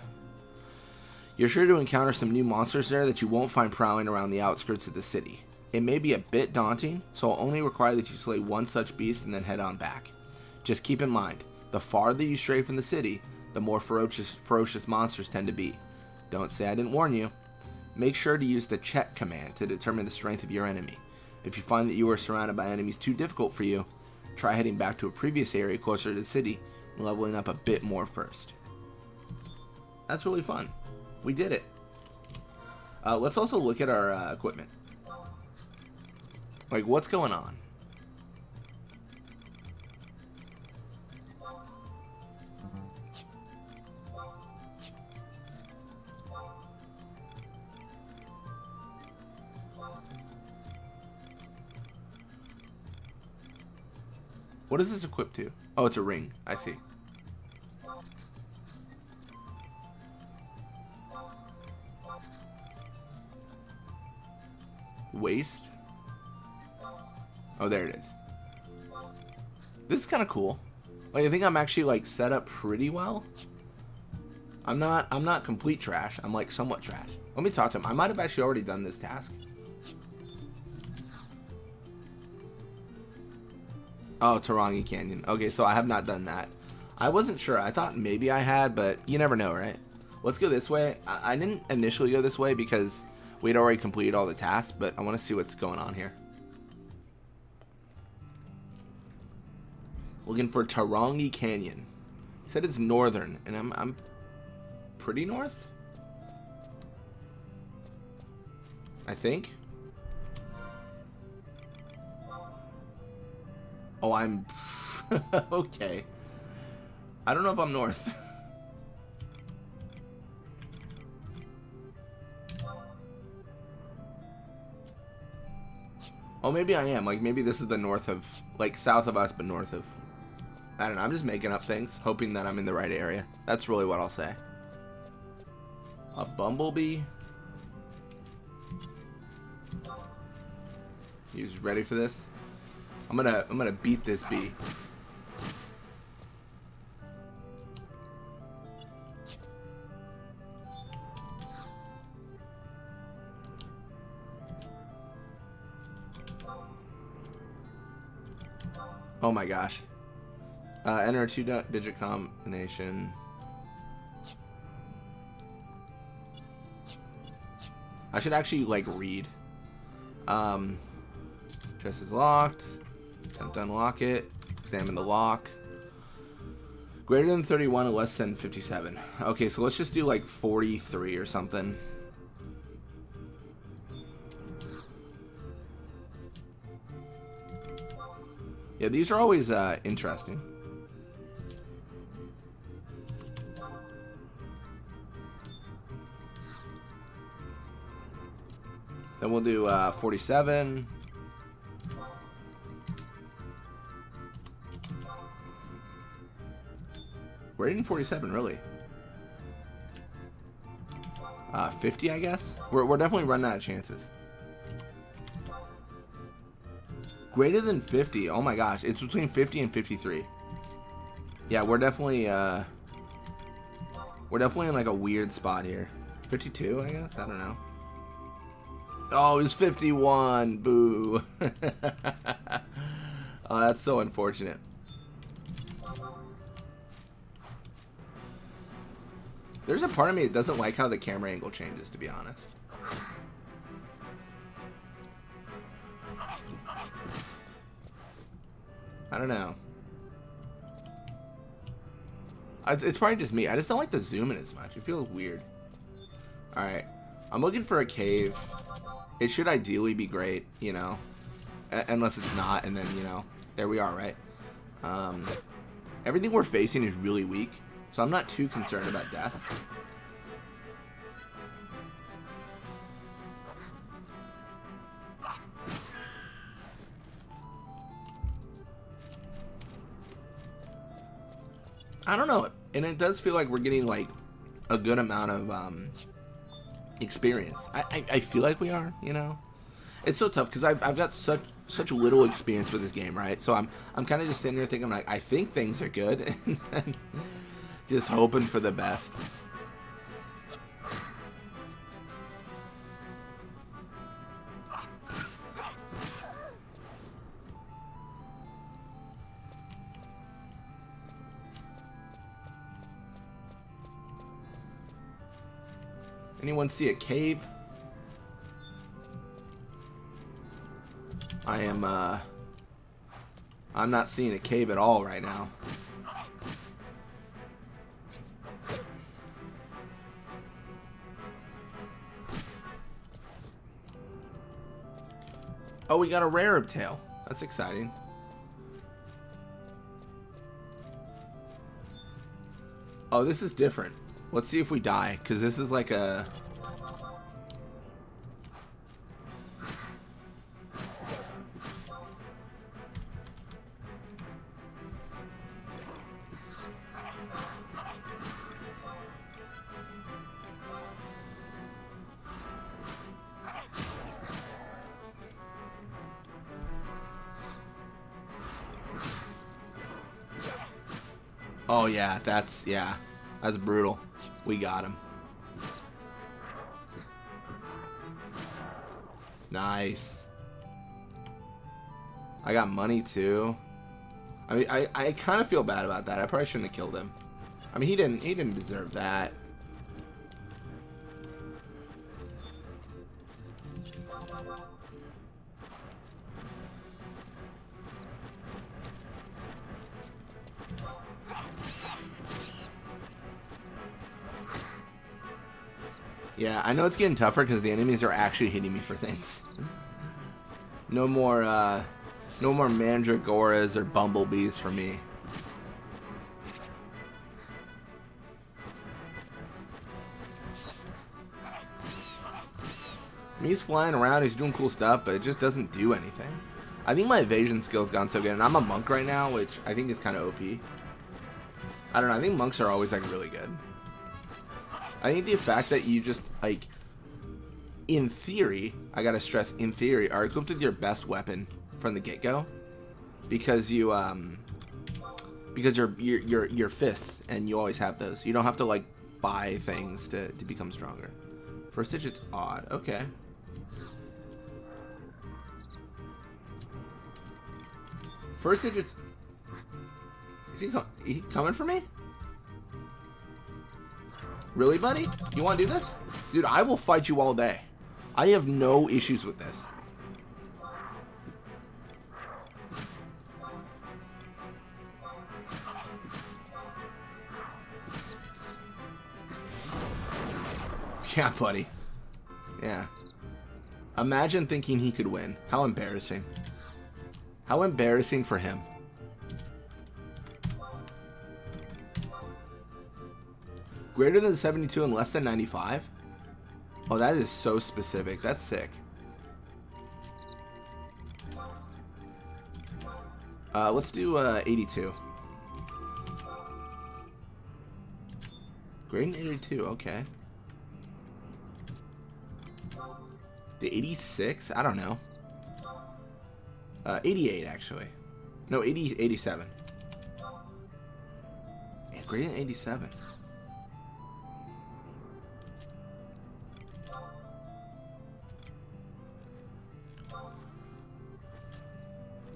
You're sure to encounter some new monsters there that you won't find prowling around the outskirts of the city. It may be a bit daunting, so I'll only require that you slay one such beast and then head on back. Just keep in mind, the farther you stray from the city, the more ferocious monsters tend to be. Don't say I didn't warn you. Make sure to use the check command to determine the strength of your enemy. If you find that you are surrounded by enemies too difficult for you, try heading back to a previous area closer to the city and leveling up a bit more first. That's really fun. We did it. Let's also look at our equipment. Like, what's going on? What is this equipped to? Oh, it's a ring. I see. Waist. Oh, there it is. This is kind of cool. Like, I think I'm actually like set up pretty well. I'm not complete trash. I'm like somewhat trash. Let me talk to him. I might have actually already done this task. Oh, Tarongi Canyon. Okay, so I have not done that. I wasn't sure. I thought maybe I had, but you never know, right? Let's go this way. I didn't initially go this way because we had already completed all the tasks, but I want to see what's going on here. Looking for Tarongi Canyon. He said it's northern, and I'm pretty north, I think. Oh, I'm... okay. I don't know if I'm north. Oh, maybe I am. Like, maybe this is the north of... like, south of us, but north of... I don't know. I'm just making up things, hoping that I'm in the right area. That's really what I'll say. A bumblebee? You just ready for this? I'm gonna beat this bee. Oh my gosh. Enter a 2-digit combination. I should actually, like, read. Chest is locked. Attempt to unlock it. Examine the lock. Greater than 31 and less than 57. Okay, so let's just do, like, 43 or something. Yeah, these are always interesting. Then we'll do 47. Greater than 47, really. 50, I guess. We're definitely running out of chances. Greater than 50. Oh my gosh, it's between 50 and 53. Yeah, we're definitely in like a weird spot here. 52, I guess. I don't know. Oh, it's 51. Boo. Oh, that's so unfortunate. There's a part of me that doesn't like how the camera angle changes, to be honest. I don't know. It's probably just me. I just don't like the zoom in as much. It feels weird. Alright. I'm looking for a cave. It should ideally be great, you know. Unless it's not, and then, you know, there we are, right? Everything we're facing is really weak, so I'm not too concerned about death. I don't know, and it does feel like we're getting like a good amount of experience. I feel like we are, you know. It's so tough because I've got such little experience with this game, right? So I'm kind of just sitting there thinking like I think things are good, and then just hoping for the best. Anyone see a cave? I'm not seeing a cave at all right now. Oh, we got a rarab tail. That's exciting. Oh, this is different. Let's see if we die, because this is like a... Oh yeah, that's brutal. We got him. Nice. I got money too. I mean, I kind of feel bad about that. I probably shouldn't have killed him. I mean, he didn't deserve that. Yeah, I know it's getting tougher because the enemies are actually hitting me for things. No more No more Mandragoras or Bumblebees for me. I mean, he's flying around, he's doing cool stuff, but it just doesn't do anything. I think my evasion skill's gone so good, and I'm a monk right now, which I think is kind of OP. I don't know, I think monks are always, like, really good. I think the fact that you just, like, in theory, I gotta stress, in theory, are equipped with your best weapon from the get-go, because you, because your fists, and you always have those. You don't have to, like, buy things to become stronger. First digit's odd, okay. First digit's... Is he coming for me? Really, buddy? You want to do this? Dude, I will fight you all day. I have no issues with this. Yeah, buddy. Yeah. Imagine thinking he could win. How embarrassing. How embarrassing for him. Greater than 72 and less than 95? Oh, that is so specific. That's sick. Let's do 82. Greater than 82, okay. To 86? I don't know. 88, actually. No, 87. Yeah, greater than 87.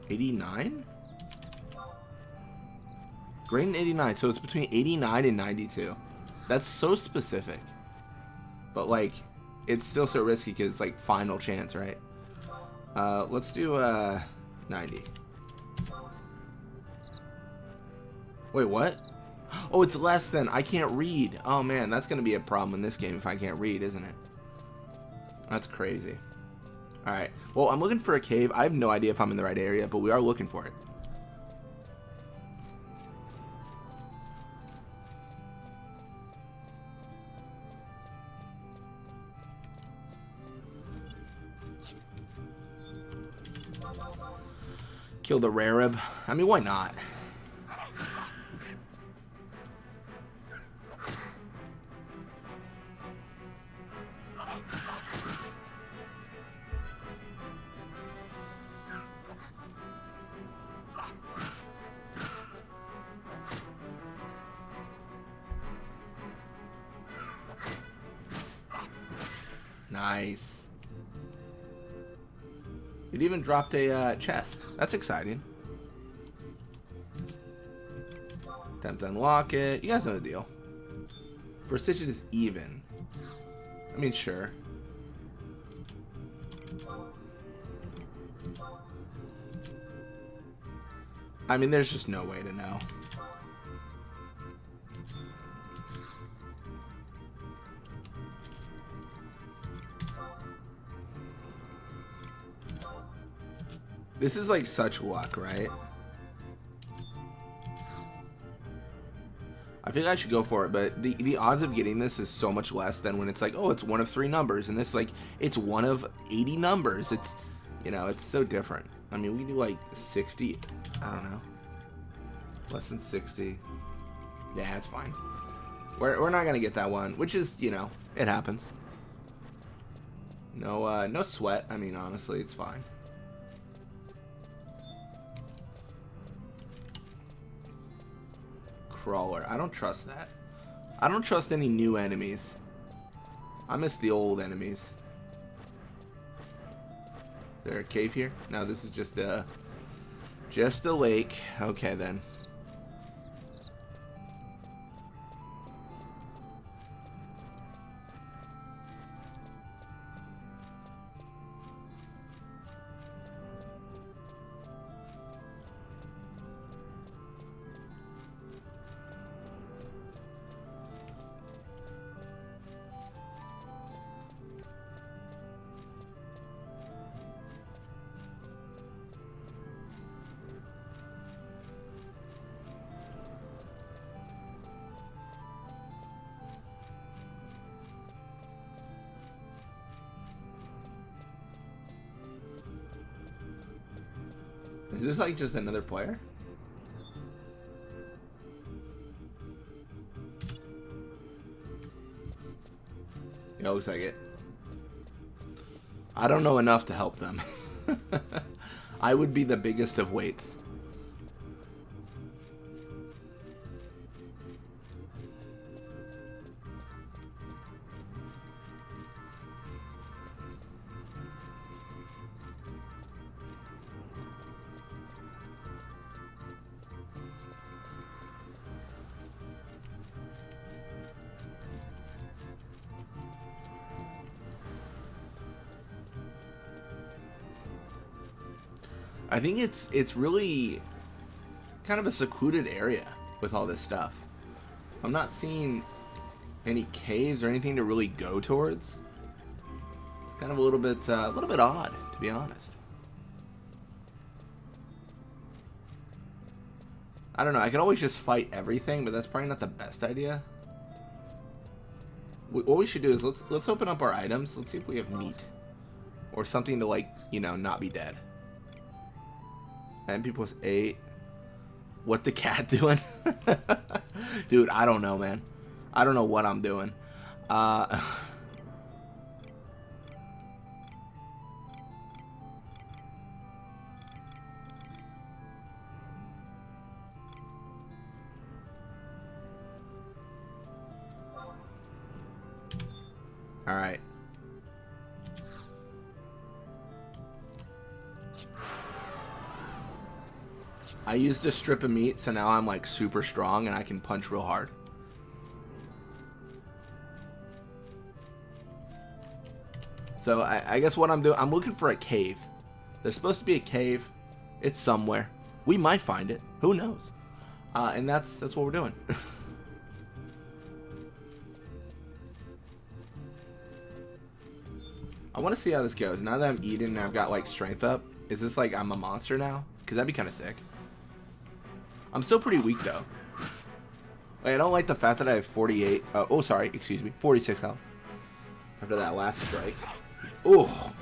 $89? Greater than 89, so it's between 89 and 92. That's so specific. But, like, it's still so risky because it's, like, final chance, right? Let's do, 90. Wait, what? Oh, it's less than. I can't read. Oh, man, that's going to be a problem in this game if I can't read, isn't it? That's crazy. Alright, well, I'm looking for a cave. I have no idea if I'm in the right area, but we are looking for it. Kill the Rarab. I mean, why not? Nice. It even dropped a chest. That's exciting. Time to unlock it. You guys know the deal. First digit is even. I mean, sure. I mean, there's just no way to know. This is like such luck, right? I think I should go for it, but the odds of getting this is so much less than when it's like, oh, it's one of 3 numbers, and this, like, it's one of 80 numbers. It's, you know, it's so different. I mean, we can do like 60. I don't know. Less than 60. Yeah, it's fine. We're not gonna get that one, which is, you know, it happens. No, no sweat. I mean, honestly, it's fine. Crawler. I don't trust that. I don't trust any new enemies. I miss the old enemies. Is there a cave here? No, this is just a lake. Okay, then. Is this like just another player? Yeah, looks like it. I don't know enough to help them. I would be the biggest of weights. I think it's really kind of a secluded area with all this stuff. I'm not seeing any caves or anything to really go towards. It's kind of a little bit odd, to be honest. I don't know. I could always just fight everything, but that's probably not the best idea. What we should do is let's open up our items. Let's see if we have meat or something to, like, you know, not be dead. MP plus 8. What the cat doing? Dude, I don't know, man. I don't know what I'm doing. Alright. I used a strip of meat, so now I'm like super strong and I can punch real hard. So I guess what I'm doing, I'm looking for a cave. There's supposed to be a cave. It's somewhere. We might find it. Who knows? And that's what we're doing. I want to see how this goes. Now that I'm eating and I've got like strength up, is this like I'm a monster now? Because that'd be kind of sick. I'm still pretty weak though. Like, I don't like the fact that I have 48. Oh, sorry, excuse me, 46 health after that last strike. Oh,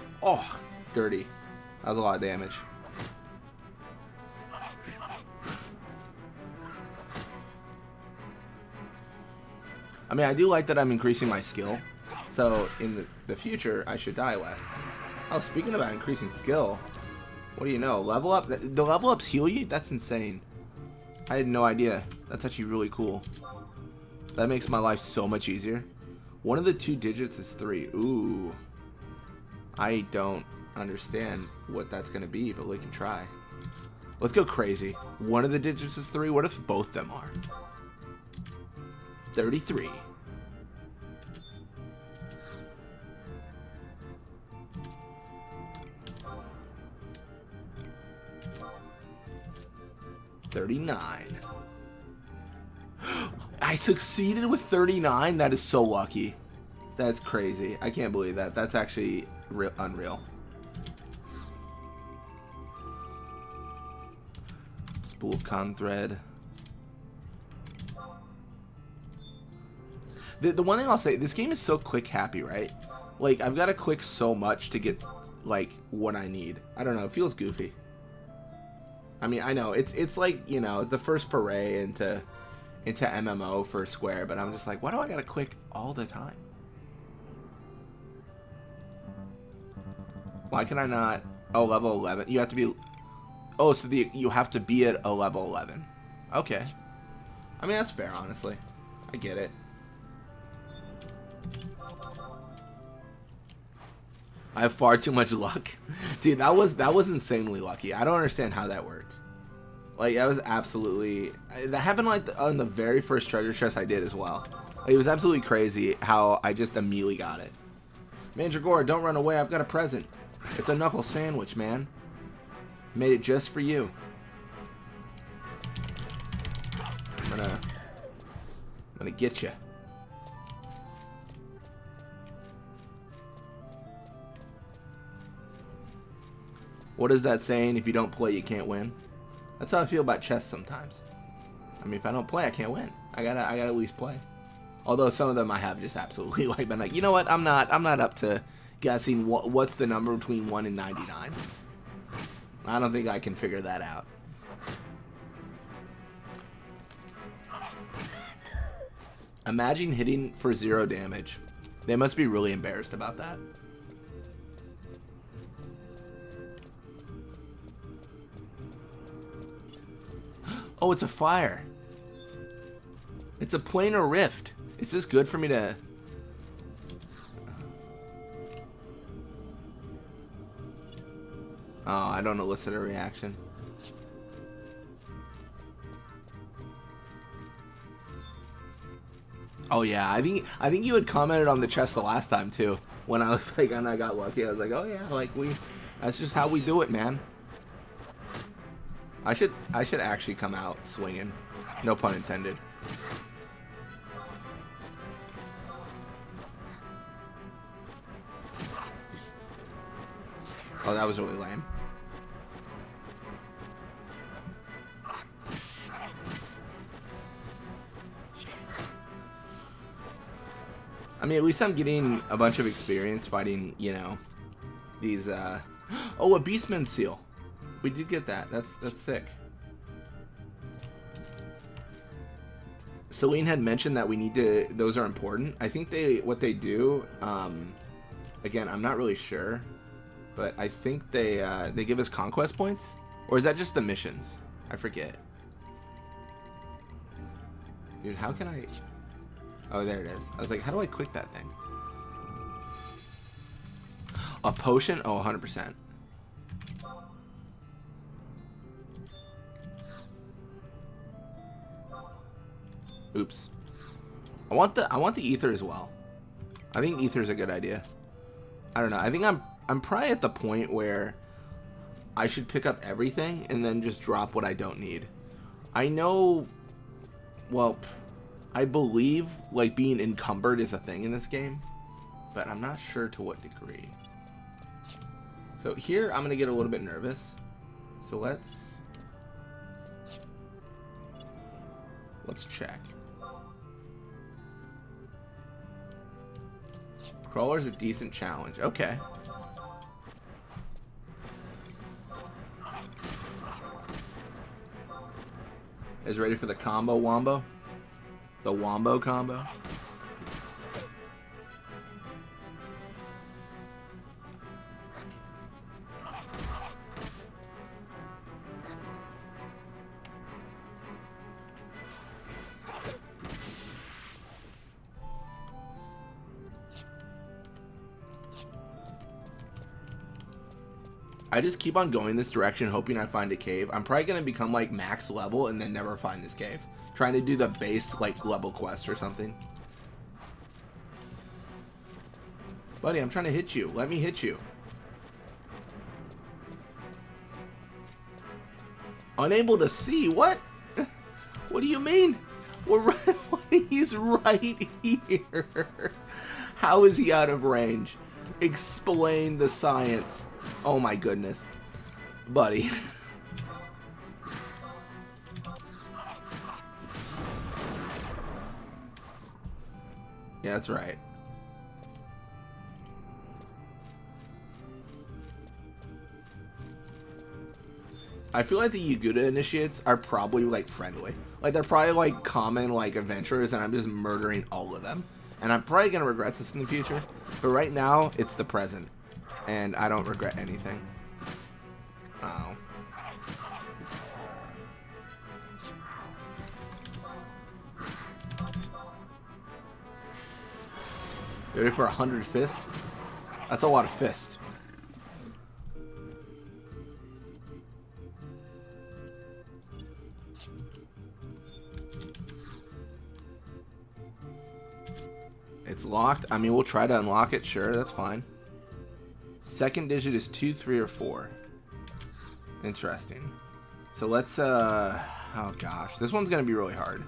dirty. That was a lot of damage. I mean, I do like that I'm increasing my skill. So in the future, I should die less. Oh, speaking about increasing skill, what do you know? Level up? The level ups heal you? That's insane. I had no idea. That's actually really cool. That makes my life so much easier. One of the 2 digits is 3. Ooh. I don't understand what that's going to be, but we can try. Let's go crazy. One of the digits is 3. What if both them are? 33. $39. I succeeded with 39. That is so lucky. That's crazy. I can't believe that. That's actually unreal. Spool of con thread. The one thing I'll say, this game is so click happy, right? Like, I've got to click so much to get like what I need. I don't know. It feels goofy. I mean, I know it's like, you know, it's the first foray into MMO for Square, but I'm just like, why do I gotta click all the time? Why can I not? Oh, level 11. You have to be. Oh, so you have to be at a level 11. Okay. I mean, that's fair, honestly. I get it. I have far too much luck. Dude, that was insanely lucky. I don't understand how that worked. Like, that was absolutely... That happened like on the very first treasure chest I did as well. Like, it was absolutely crazy how I just immediately got it. Mandragora, don't run away. I've got a present. It's a knuckle sandwich, man. Made it just for you. I'm gonna get you. What is that saying? If you don't play, you can't win. That's how I feel about chess sometimes. I mean, if I don't play, I can't win. I gotta at least play. Although some of them I have just absolutely like been like, you know what? I'm not up to guessing what's the number between 1 and 99. I don't think I can figure that out. Imagine hitting for 0 damage. They must be really embarrassed about that. Oh, it's a fire. It's a planar rift. Is this good for me to... Oh, I don't elicit a reaction. Oh yeah, I think you had commented on the chest the last time too. When I was like, and I got lucky, I was like, oh yeah, like that's just how we do it, man. I should actually come out swinging. No pun intended. Oh, that was really lame. I mean, at least I'm getting a bunch of experience fighting, you know, these, Oh, a Beastman seal. We did get that. That's sick. Celine had mentioned that we need to... Those are important. I think what they do... again, I'm not really sure. But I think they give us conquest points? Or is that just the missions? I forget. Dude, how can I... Oh, there it is. I was like, how do I click that thing? A potion? Oh, 100%. Oops. I want the ether as well. I think ether is a good idea. I don't know. I think I'm probably at the point where I should pick up everything and then just drop what I don't need. I know, well, I believe like being encumbered is a thing in this game, but I'm not sure to what degree. So here I'm gonna get a little bit nervous. So let's check. Crawler's a decent challenge. Okay. Is ready for the combo wombo? The wombo combo? I just keep on going this direction, hoping I find a cave. I'm probably going to become like max level and then never find this cave. Trying to do the base like level quest or something. Buddy, I'm trying to hit you. Let me hit you. Unable to see? What? What do you mean? We're right. He's right here. How is he out of range? Explain the science. Oh my goodness. Buddy. Yeah, that's right. I feel like the Yuguda initiates are probably like friendly. Like they're probably like common like adventurers and I'm just murdering all of them. And I'm probably gonna regret this in the future. But right now, it's the present. And I don't regret anything. Oh. You ready for 100 fists? That's a lot of fists. It's locked. I mean, we'll try to unlock it. Sure, that's fine. Second digit is 2, 3, or 4. Interesting. So let's, oh gosh. This one's going to be really hard.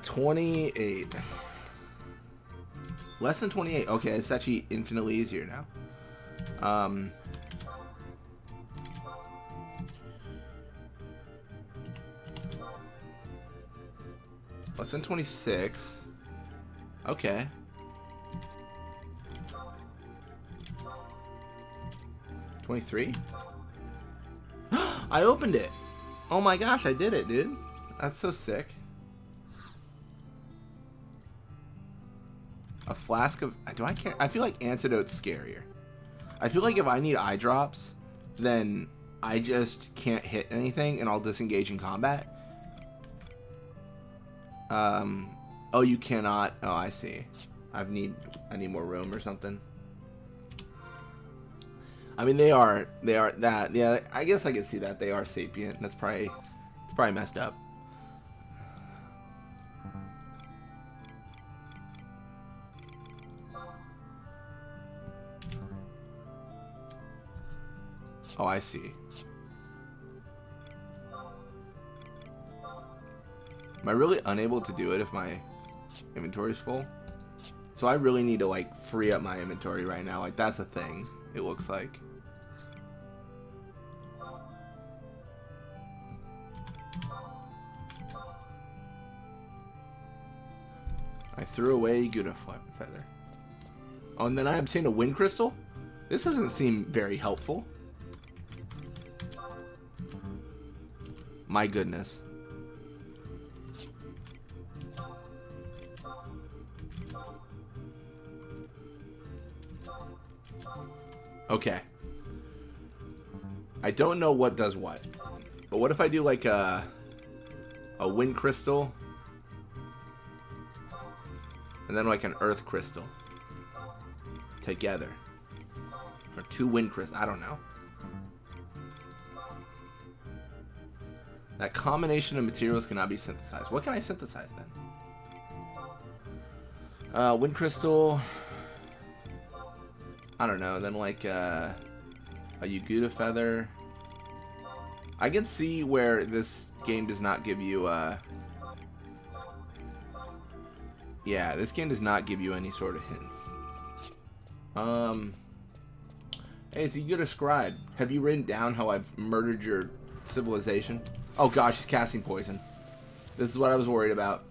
28. Less than 28. Okay, it's actually infinitely easier now. Less than 26. Okay. 23? I opened it. Oh my gosh, I did it, dude. That's so sick. A flask of... Do I care? I feel like antidote's scarier. I feel like if I need eye drops, then I just can't hit anything and I'll disengage in combat. Oh, you cannot. Oh, I see. I need more room or something. I mean, they are that. Yeah, I guess I can see that. They are sapient. It's probably messed up. Oh, I see. Am I really unable to do it if my inventory is full? So I really need to like free up my inventory right now. Like that's a thing, it looks like. I threw away Gouda feather. Oh, and then I obtained a wind crystal? This doesn't seem very helpful. My goodness. Okay. I don't know what does what. But what if I do like a wind crystal and then like an earth crystal together? Or 2 wind crystals, I don't know. That combination of materials cannot be synthesized. What can I synthesize then? Wind crystal. I don't know. Then like a Yuguda feather. I can see where this game does not give you. Yeah, this game does not give you any sort of hints. Hey, it's a Yuguda scribe. Have you written down how I've murdered your civilization? Oh gosh, he's casting poison. This is what I was worried about.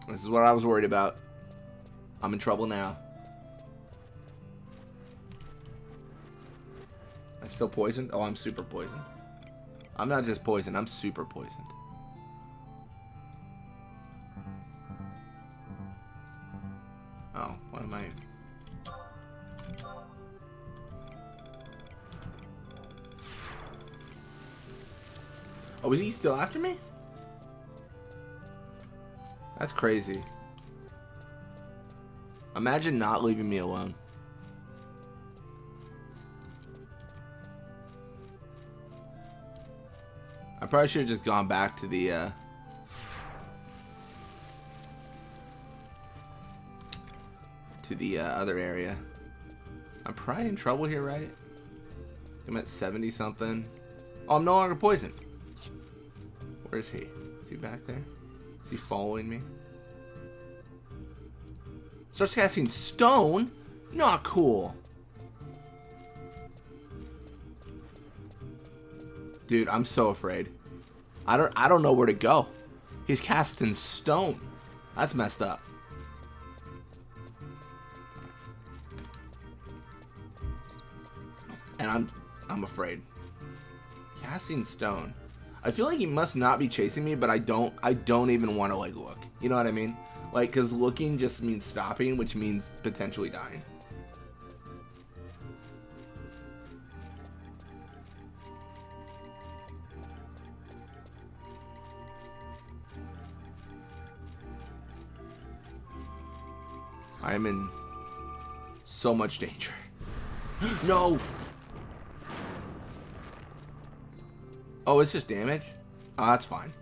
This is what I was worried about. I'm in trouble now. I'm still poisoned? Oh, I'm super poisoned. I'm not just poisoned, I'm super poisoned. Oh, what am I... Oh, is he still after me? That's crazy. Imagine not leaving me alone. I probably should have just gone back to the other area. I'm probably in trouble here, right? I'm at 70 something. Oh, I'm no longer poisoned. Where is he? Is he back there? Is he following me? Starts casting stone? Not cool. Dude, I'm so afraid. I don't know where to go. He's casting stone. That's messed up. And I'm afraid. Casting stone. I feel like he must not be chasing me, but I don't even want to like look. You know what I mean? Like, cause looking just means stopping, which means potentially dying. I am in so much danger. No! Oh, it's just damage? Oh, that's fine.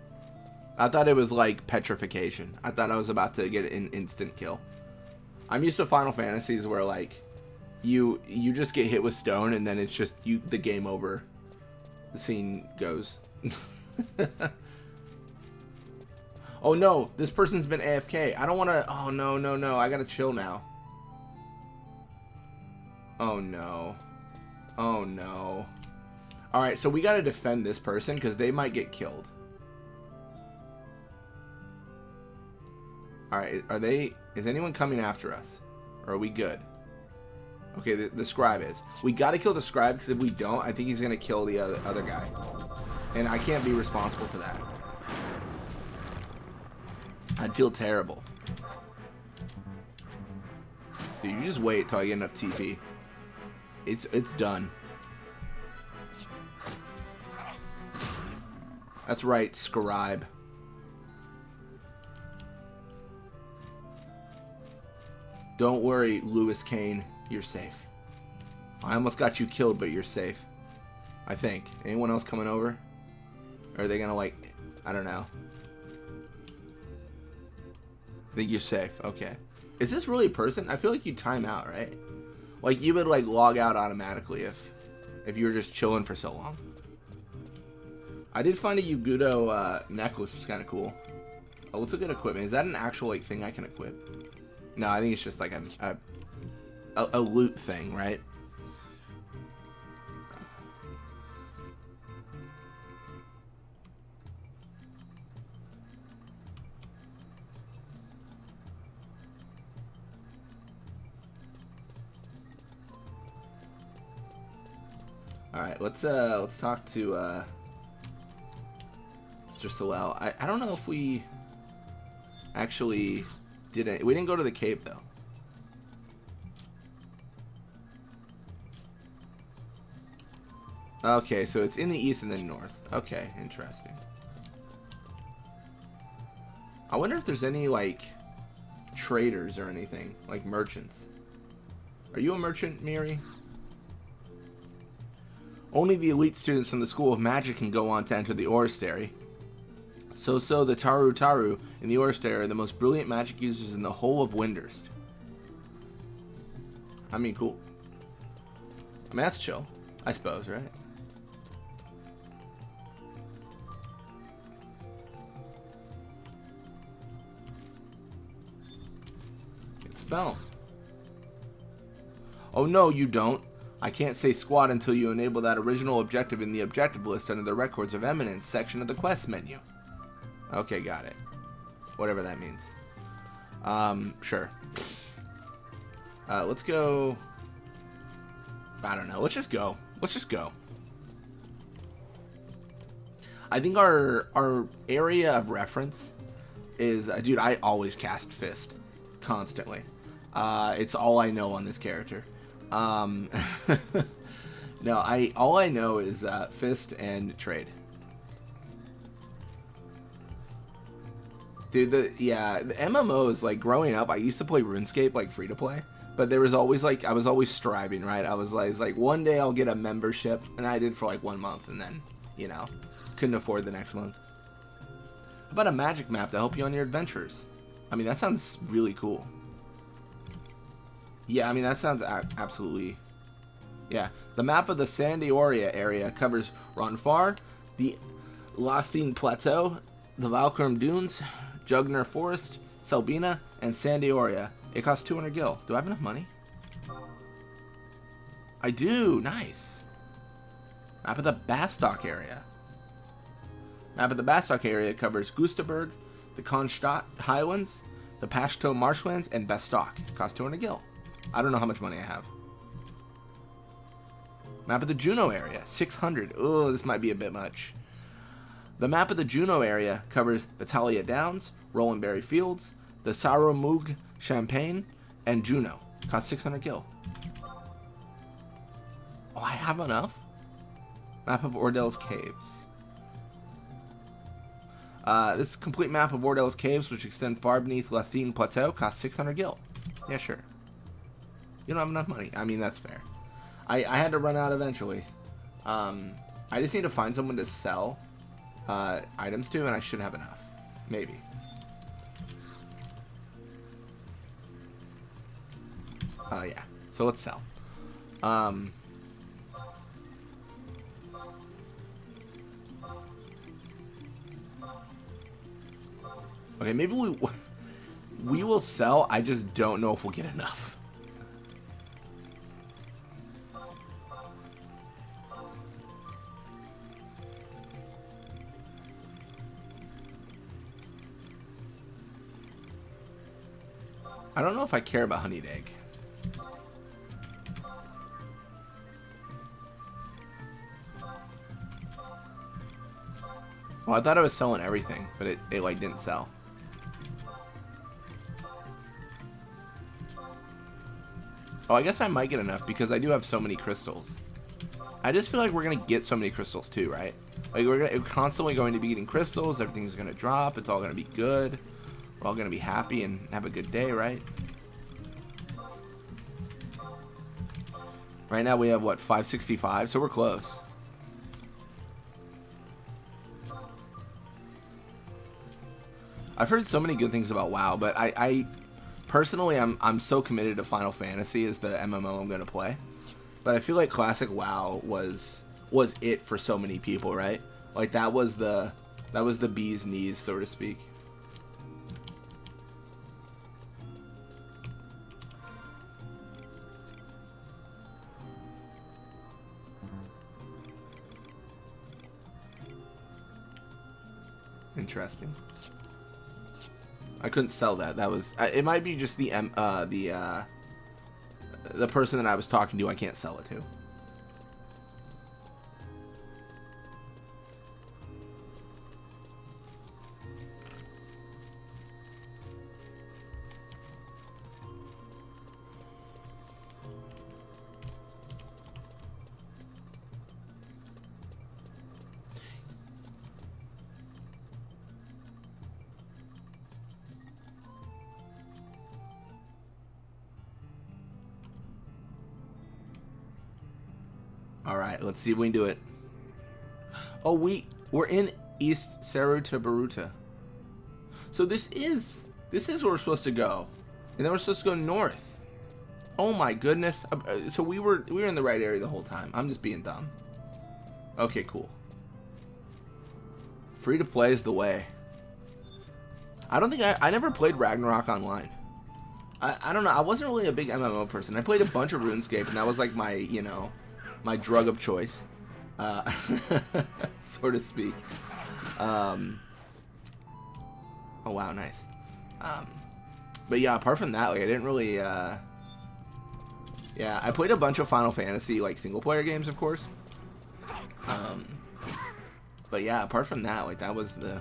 I thought it was like petrification. I thought I was about to get an instant kill. I'm used to Final Fantasies where like you just get hit with stone and then it's just the game over. The scene goes. Oh no, this person's been AFK. I don't want to. Oh no. I gotta chill now. Oh no. Oh no. Alright, so we gotta defend this person because they might get killed. Alright, is anyone coming after us? Or are we good? Okay, the scribe is. We gotta kill the scribe, because if we don't, I think he's gonna kill the other guy. And I can't be responsible for that. I'd feel terrible. Dude, you just wait till I get enough TP. It's done. That's right, scribe. Don't worry, Lewis Kane. You're safe. I almost got you killed, but you're safe. I think. Anyone else coming over? Or are they gonna, like... I don't know. I think you're safe. Okay. Is this really a person? I feel like you time out, right? Like, you would, like, log out automatically if you were just chilling for so long. I did find a Yugudo necklace, which is kind of cool. Oh, what's a good equipment? Is that an actual, like, thing I can equip? No, I think it's just, like, a loot thing, right? Alright, let's talk to Mr. Salel. I don't know if we actually did it. We didn't go to the cave though. Okay, so it's in the east and then north. Okay, interesting. I wonder if there's any, like, traders or anything, like merchants. Are you a merchant, Miri? Only the elite students from the School of Magic can go on to enter the Oristary. So the Taru in the Oristary are the most brilliant magic users in the whole of Windurst. I mean, cool. I mean, that's chill, I suppose, right? It's Felm. Oh no, you don't. I can't say squat until you enable that original objective in the objective list under the Records of Eminence section of the quest menu. Okay, got it. Whatever that means. Sure. Let's go... I don't know. Let's just go. Let's just go. I think our area of reference is... dude, I always cast Fist. Constantly. It's all I know on this character. No, all I know is Fist and Trade. Dude, the MMOs, like, growing up, I used to play RuneScape, like, free to play, but there was always, like, I was always striving, right? I was like, one day I'll get a membership, and I did for, like, 1 month, and then, you know, couldn't afford the next month. How about a magic map to help you on your adventures? I mean, that sounds really cool. Yeah, I mean, that sounds absolutely... Yeah. The map of the Sandioria area covers Ronfar, the Lathine Plateau, the Valkurm Dunes, Jugner Forest, Selbina, and Sandioria. It costs 200 gil. Do I have enough money? I do. Nice. Map of the Bastock area. Map of the Bastock area covers Gustaberg, the Kronstadt Highlands, the Pashto Marshlands, and Bastock. It costs 200 gil. I don't know how much money I have. Map of the Juno area, 600. Oh, this might be a bit much. The map of the Juno area covers the Talia Downs, Rolandberry Fields, the Saromug Champagne, and Juno. Costs 600 gil. Oh, I have enough? Map of Ordell's Caves. This is a complete map of Ordell's Caves, which extend far beneath Lathine Plateau. Costs 600 gil. Yeah, sure. You don't have enough money. I mean, that's fair. I had to run out eventually. I just need to find someone to sell items to, and I should have enough. Maybe. Yeah. So let's sell. Okay, maybe we will sell. I just don't know if we'll get enough. I don't know if I care about honeyed egg. Well, I thought I was selling everything, but it like didn't sell. Oh, I guess I might get enough because I do have so many crystals. I just feel like we're gonna get so many crystals too, right? Like we're constantly going to be getting crystals. Everything's gonna drop. It's all gonna be good. We're all gonna be happy and have a good day, right? Right now we have what, 565, so we're close. I've heard so many good things about WoW, but I personally I'm so committed to Final Fantasy as the MMO I'm gonna play. But I feel like classic WoW was it for so many people, right? Like that was the bee's knees, so to speak. Interesting. I couldn't sell that. That was it. Might be just the person that I was talking to. I can't sell it to. Alright, let's see if we can do it. Oh, we're in East Saruta Baruta. So this is where we're supposed to go. And then we're supposed to go north. Oh my goodness. So we were in the right area the whole time. I'm just being dumb. Okay, cool. Free to play is the way. I don't think I never played Ragnarok online. I don't know. I wasn't really a big MMO person. I played a bunch of RuneScape, and that was like my, you know, my drug of choice, so to speak. Oh wow, nice. But yeah, apart from that, like I didn't really. Yeah, I played a bunch of Final Fantasy like single player games, of course. But yeah, apart from that, like that was the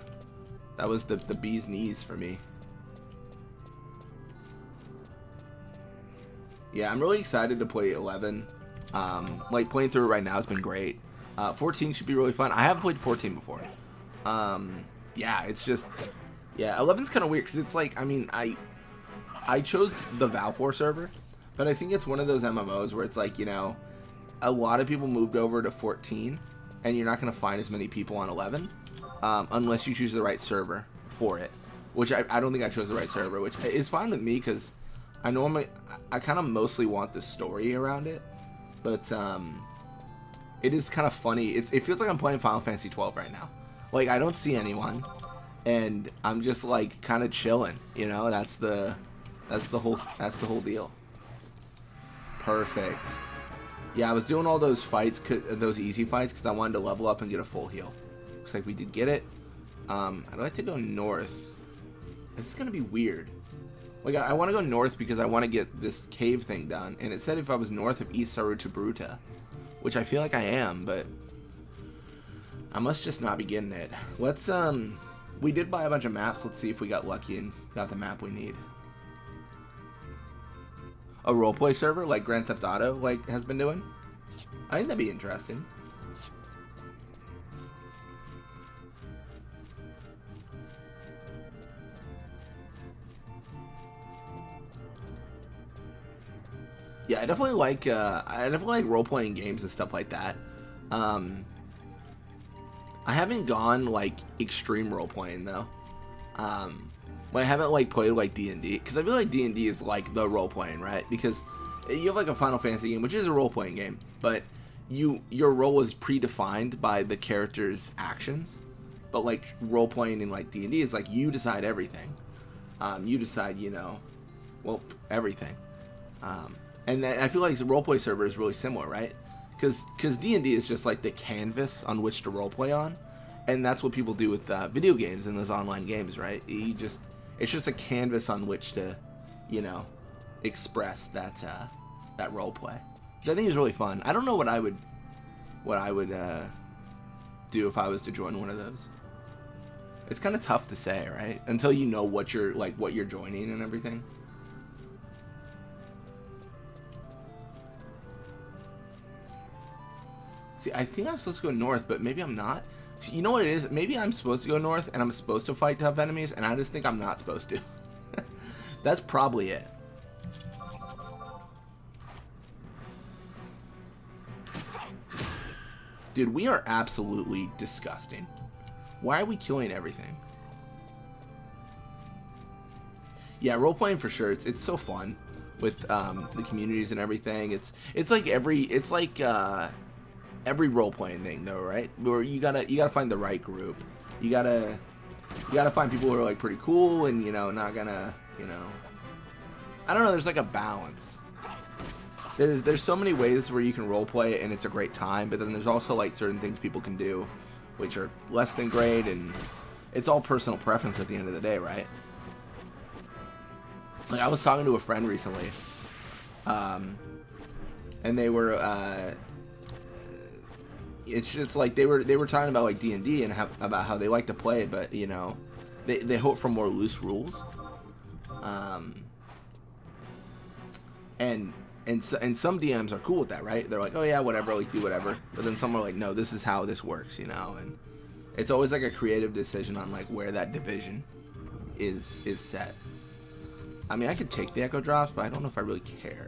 bee's knees for me. Yeah, I'm really excited to play 11. Like playing through it right now has been great. 14 should be really fun. I haven't played 14 before. Yeah, it's just, yeah, 11's kind of weird because it's like, I mean, I chose the Valfor server, but I think it's one of those MMOs where it's like, you know, a lot of people moved over to 14, and you're not going to find as many people on 11, unless you choose the right server for it, which I don't think I chose the right server, which is fine with me because I kind of mostly want the story around it. But it is kind of funny. It feels like I'm playing Final Fantasy 12 right now. Like I don't see anyone, and I'm just like kind of chilling. You know, that's the whole deal. Perfect. Yeah, I was doing all those fights, those easy fights, because I wanted to level up and get a full heal. Looks like we did get it. I'd like to go north. This is gonna be weird. Like, I want to go north because I want to get this cave thing done. And it said if I was north of East Saruta Baruta, which I feel like I am, but I must just not be getting it. Let's, we did buy a bunch of maps. Let's see if we got lucky and got the map we need. A roleplay server like Grand Theft Auto, like, has been doing? I think that'd be interesting. Yeah, I definitely like role playing games and stuff like that. I haven't gone like extreme role playing though. But I haven't like played like D&D because I feel like D&D is like the role playing, right? Because you have like a Final Fantasy game, which is a role playing game, but your role is predefined by the character's actions. But like role playing in like D&D is like you decide everything. You decide, you know, well, everything. And I feel like the roleplay server is really similar, right? Because D&D is just like the canvas on which to roleplay on, and that's what people do with video games and those online games, right? It's just a canvas on which to, you know, express that role play, which I think is really fun. I don't know what I would do if I was to join one of those. It's kind of tough to say, right? Until you know what you're joining and everything. See, I think I'm supposed to go north, but maybe I'm not. You know what it is? Maybe I'm supposed to go north and I'm supposed to fight tough enemies, and I just think I'm not supposed to. That's probably it. Dude, we are absolutely disgusting. Why are we killing everything? Yeah, role-playing for sure. It's so fun with the communities and everything. It's like every role-playing thing though, right? Where you gotta find the right group. You gotta find people who are like pretty cool and, you know, not gonna, you know, I don't know, there's like a balance. There's so many ways where you can roleplay it and it's a great time, but then there's also like certain things people can do which are less than great, and it's all personal preference at the end of the day, right? Like, I was talking to a friend recently, and they were it's just like they were talking about like D&D and about how they like to play it, but, you know, they hope for more loose rules. And some DMs are cool with that, right? They're like, oh yeah, whatever, like do whatever. But then some are like, no, this is how this works, you know. And it's always like a creative decision on like where that division is set. I mean, I could take the echo drops, but I don't know if I really care.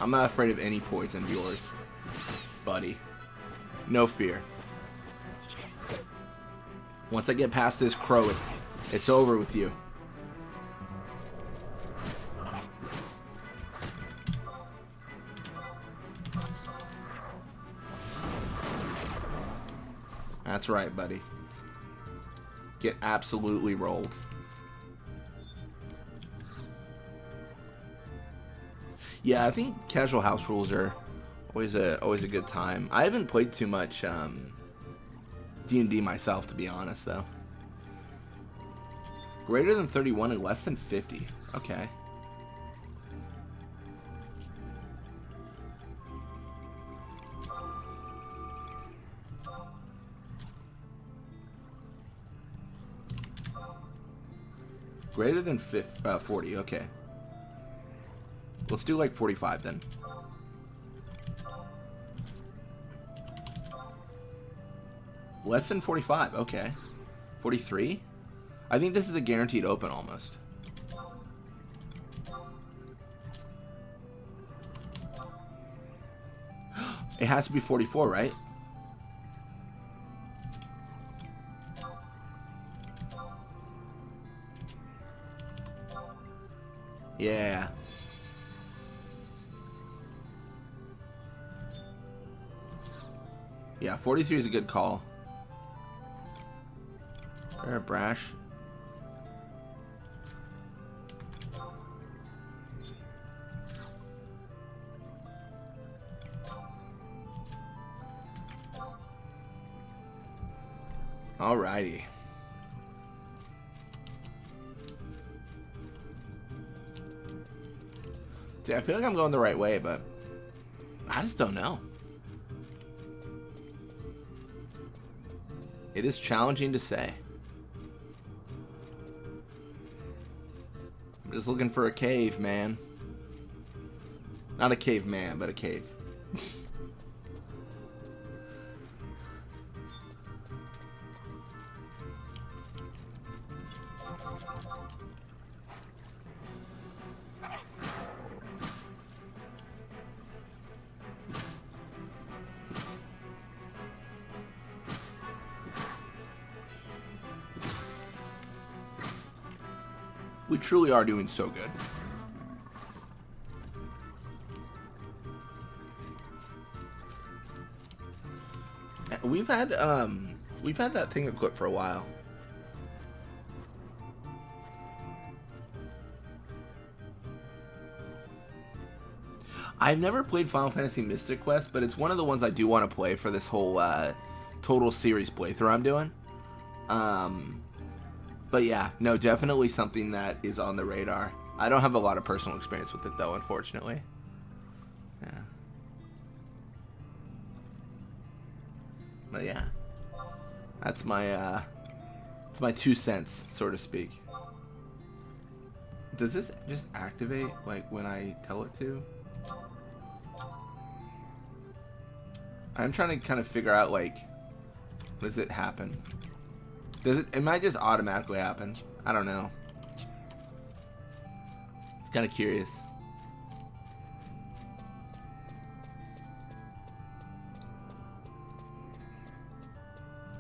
I'm not afraid of any poison of yours, buddy. No fear. Once I get past this crow, it's over with you. That's right, buddy. Get absolutely rolled. Yeah, I think casual house rules are always a good time. I haven't played too much D&D myself, to be honest, though. Greater than 31 and less than 50. Okay. Greater than 40. Okay. Let's do like 45 then. Less than 45. Okay. 43? I think this is a guaranteed open almost. It has to be 44, right? Yeah. Yeah, 43 is a good call. Rare brash. Alrighty. See, I feel like I'm going the right way, but I just don't know. It is challenging to say. I'm just looking for a cave, man. Not a caveman, but a cave. We truly are doing so good. We've had that thing equipped for a while. I've never played Final Fantasy Mystic Quest, but it's one of the ones I do want to play for this whole total series playthrough I'm doing. But yeah, no, definitely something that is on the radar. I don't have a lot of personal experience with it though, unfortunately. Yeah. But yeah, that's my 2 cents, so to speak. Does this just activate like when I tell it to? I'm trying to kind of figure out like, does it happen? It might just automatically happen. I don't know. It's kind of curious.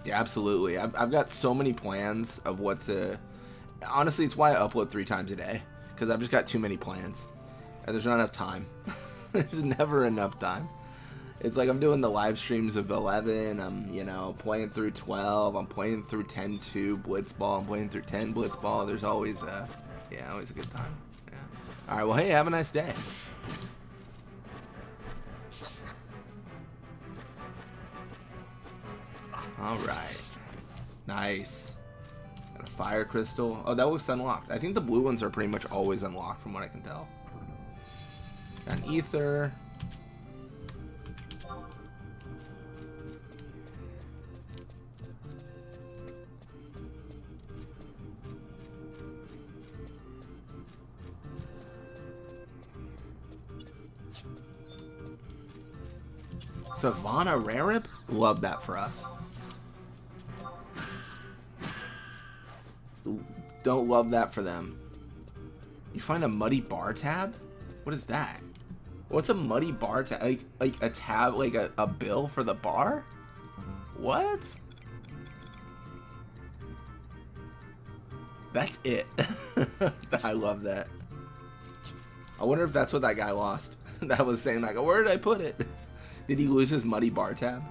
Yeah, absolutely. I've got so many plans of what to... Honestly, it's why I upload 3 times a day. Because I've just got too many plans. And there's not enough time. There's never enough time. It's like I'm doing the live streams of 11. I'm, you know, playing through 12. I'm playing through 10-2 Blitzball. I'm playing through 10 Blitzball. There's always always a good time. Yeah. All right, well, hey, have a nice day. All right. Nice. Got a fire crystal. Oh, that looks unlocked. I think the blue ones are pretty much always unlocked from what I can tell. Got an ether. Savannah Rarip? Love that for us. Don't love that for them. You find a muddy bar tab? What is that? What's a muddy bar tab? Like a tab, like a bill for the bar? What? That's it. I love that. I wonder if that's what that guy lost. That was saying like, where did I put it? Did he lose his muddy bar tab?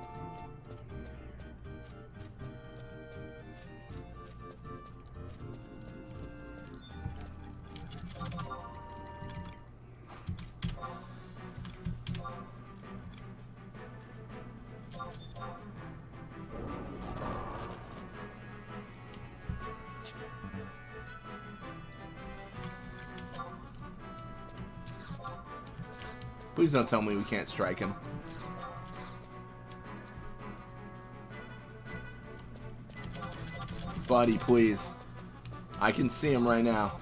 Please don't tell me we can't strike him. Buddy, please. I can see him right now.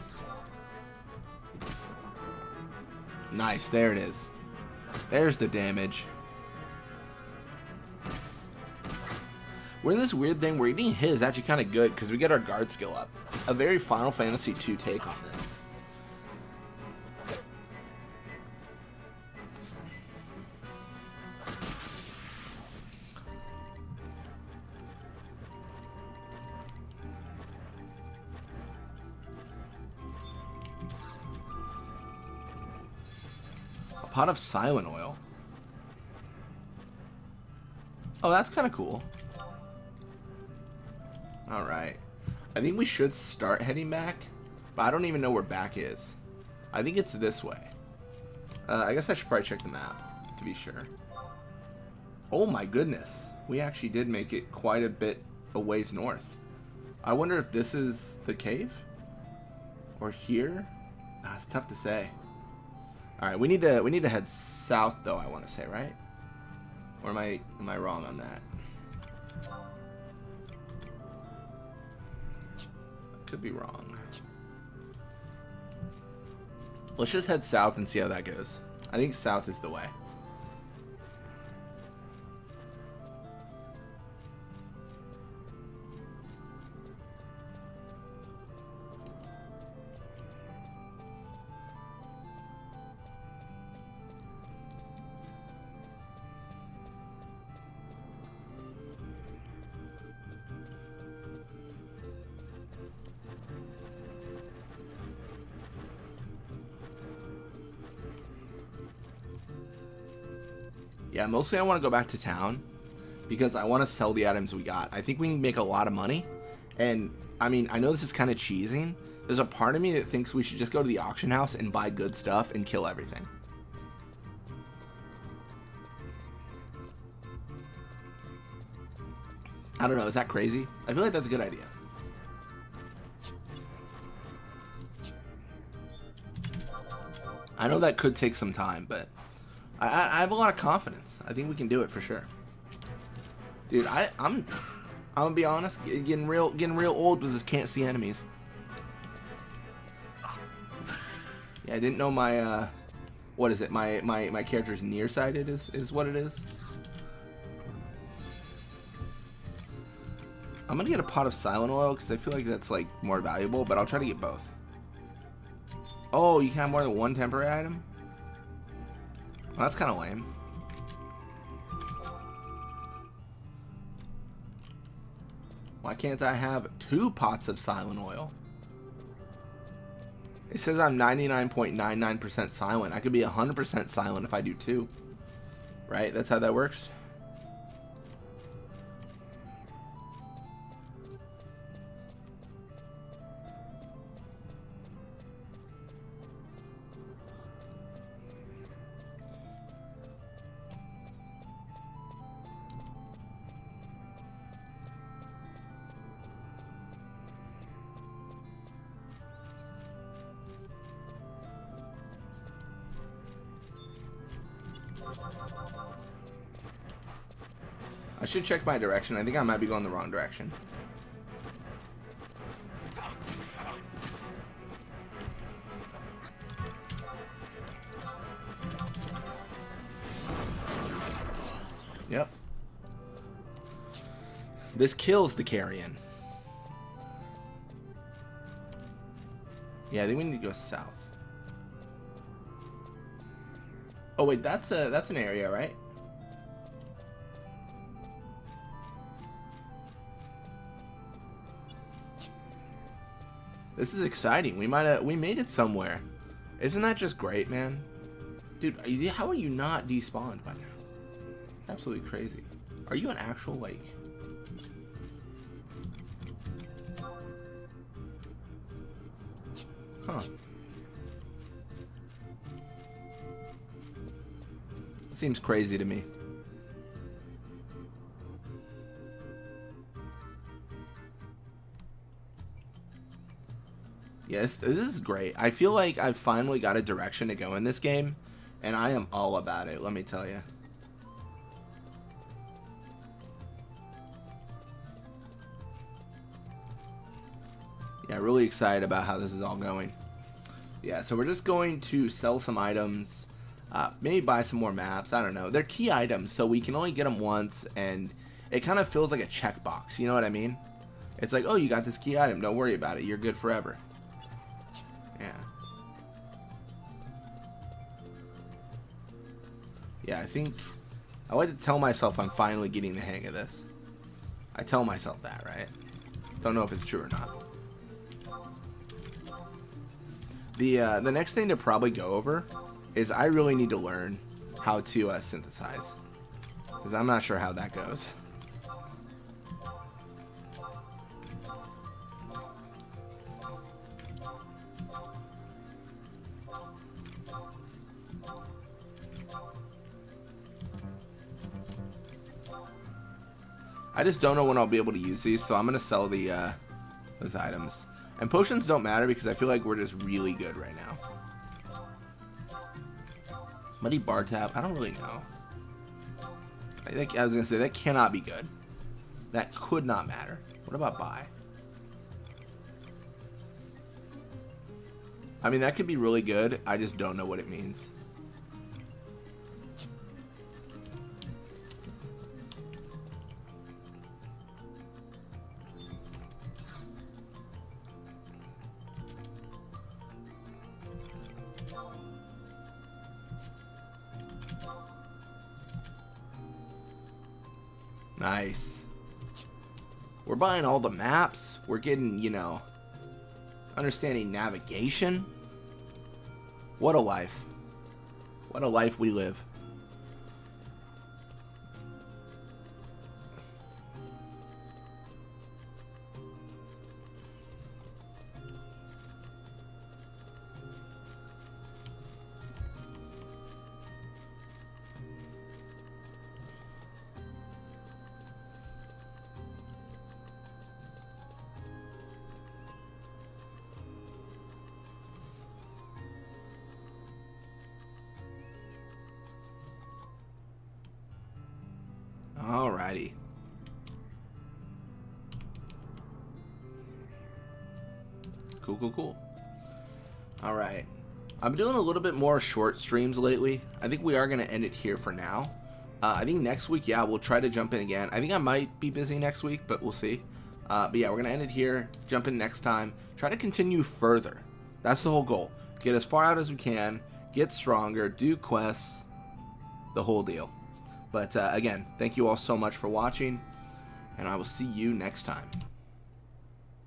Nice, there it is. There's the damage. We're in this weird thing where getting hit is actually kind of good because we get our guard skill up. A very Final Fantasy II take on this. Pot of silent oil. Oh, that's kind of cool. Alright. I think we should start heading back, but I don't even know where back is. I think it's this way. I guess I should probably check the map to be sure. Oh my goodness. We actually did make it quite a bit a ways north. I wonder if this is the cave? Or here? Ah, it's tough to say. All right, we need to head south though, I want to say, right? Or am I wrong on that? Could be wrong. Let's just head south and see how that goes. I think south is the way. Yeah, mostly I want to go back to town because I want to sell the items we got. I think we can make a lot of money. And, I mean, I know this is kind of cheesing. There's a part of me that thinks we should just go to the auction house and buy good stuff and kill everything. I don't know. Is that crazy? I feel like that's a good idea. I know that could take some time, but I have a lot of confidence. I think we can do it for sure. Dude, I'm gonna be honest, getting real old because I can't see enemies. Yeah, I didn't know my what is it? My character's nearsighted is what it is. I'm gonna get a pot of silent oil because I feel like that's like more valuable, but I'll try to get both. Oh, you can have more than one temporary item? Well, that's kind of lame. Why can't I have 2 pots of silent oil? It says I'm 99.99% silent. I could be 100% silent if I do 2. Right? That's how that works? I should check my direction. I think I might be going the wrong direction. Yep. This kills the carrion. Yeah, I think we need to go south. Oh wait, that's an area, right? This is exciting. We made it somewhere. Isn't that just great, man? Dude, how are you not despawned by now? Absolutely crazy. Are you an actual, like... Huh. Seems crazy to me. Yes, this is great. I feel like I've finally got a direction to go in this game, and I am all about it, let me tell you. Yeah, really excited about how this is all going. Yeah, so we're just going to sell some items, maybe buy some more maps, I don't know. They're key items, so we can only get them once, and it kind of feels like a checkbox, you know what I mean? It's like, oh, you got this key item, don't worry about it, you're good forever. Yeah. Yeah, I like to tell myself I'm finally getting the hang of this. I tell myself that, right? Don't know if it's true or not. The next thing to probably go over is I really need to learn how to synthesize, because I'm not sure how that goes. I just don't know when I'll be able to use these, so I'm gonna sell the those items. And potions don't matter because I feel like we're just really good right now. Muddy bar tap? I don't really know. I was gonna say that cannot be good. That could not matter. What about buy? I mean, that could be really good. I just don't know what it means. Nice. We're buying all the maps. We're getting, you know, understanding navigation. What a life. What a life we live. Alrighty. Cool, cool, cool. Alright. I'm doing a little bit more short streams lately. I think we are going to end it here for now. I think next week, yeah, we'll try to jump in again. I think I might be busy next week, but we'll see. But yeah, we're going to end it here. Jump in next time. Try to continue further. That's the whole goal. Get as far out as we can. Get stronger. Do quests. The whole deal. But again, thank you all so much for watching. And I will see you next time.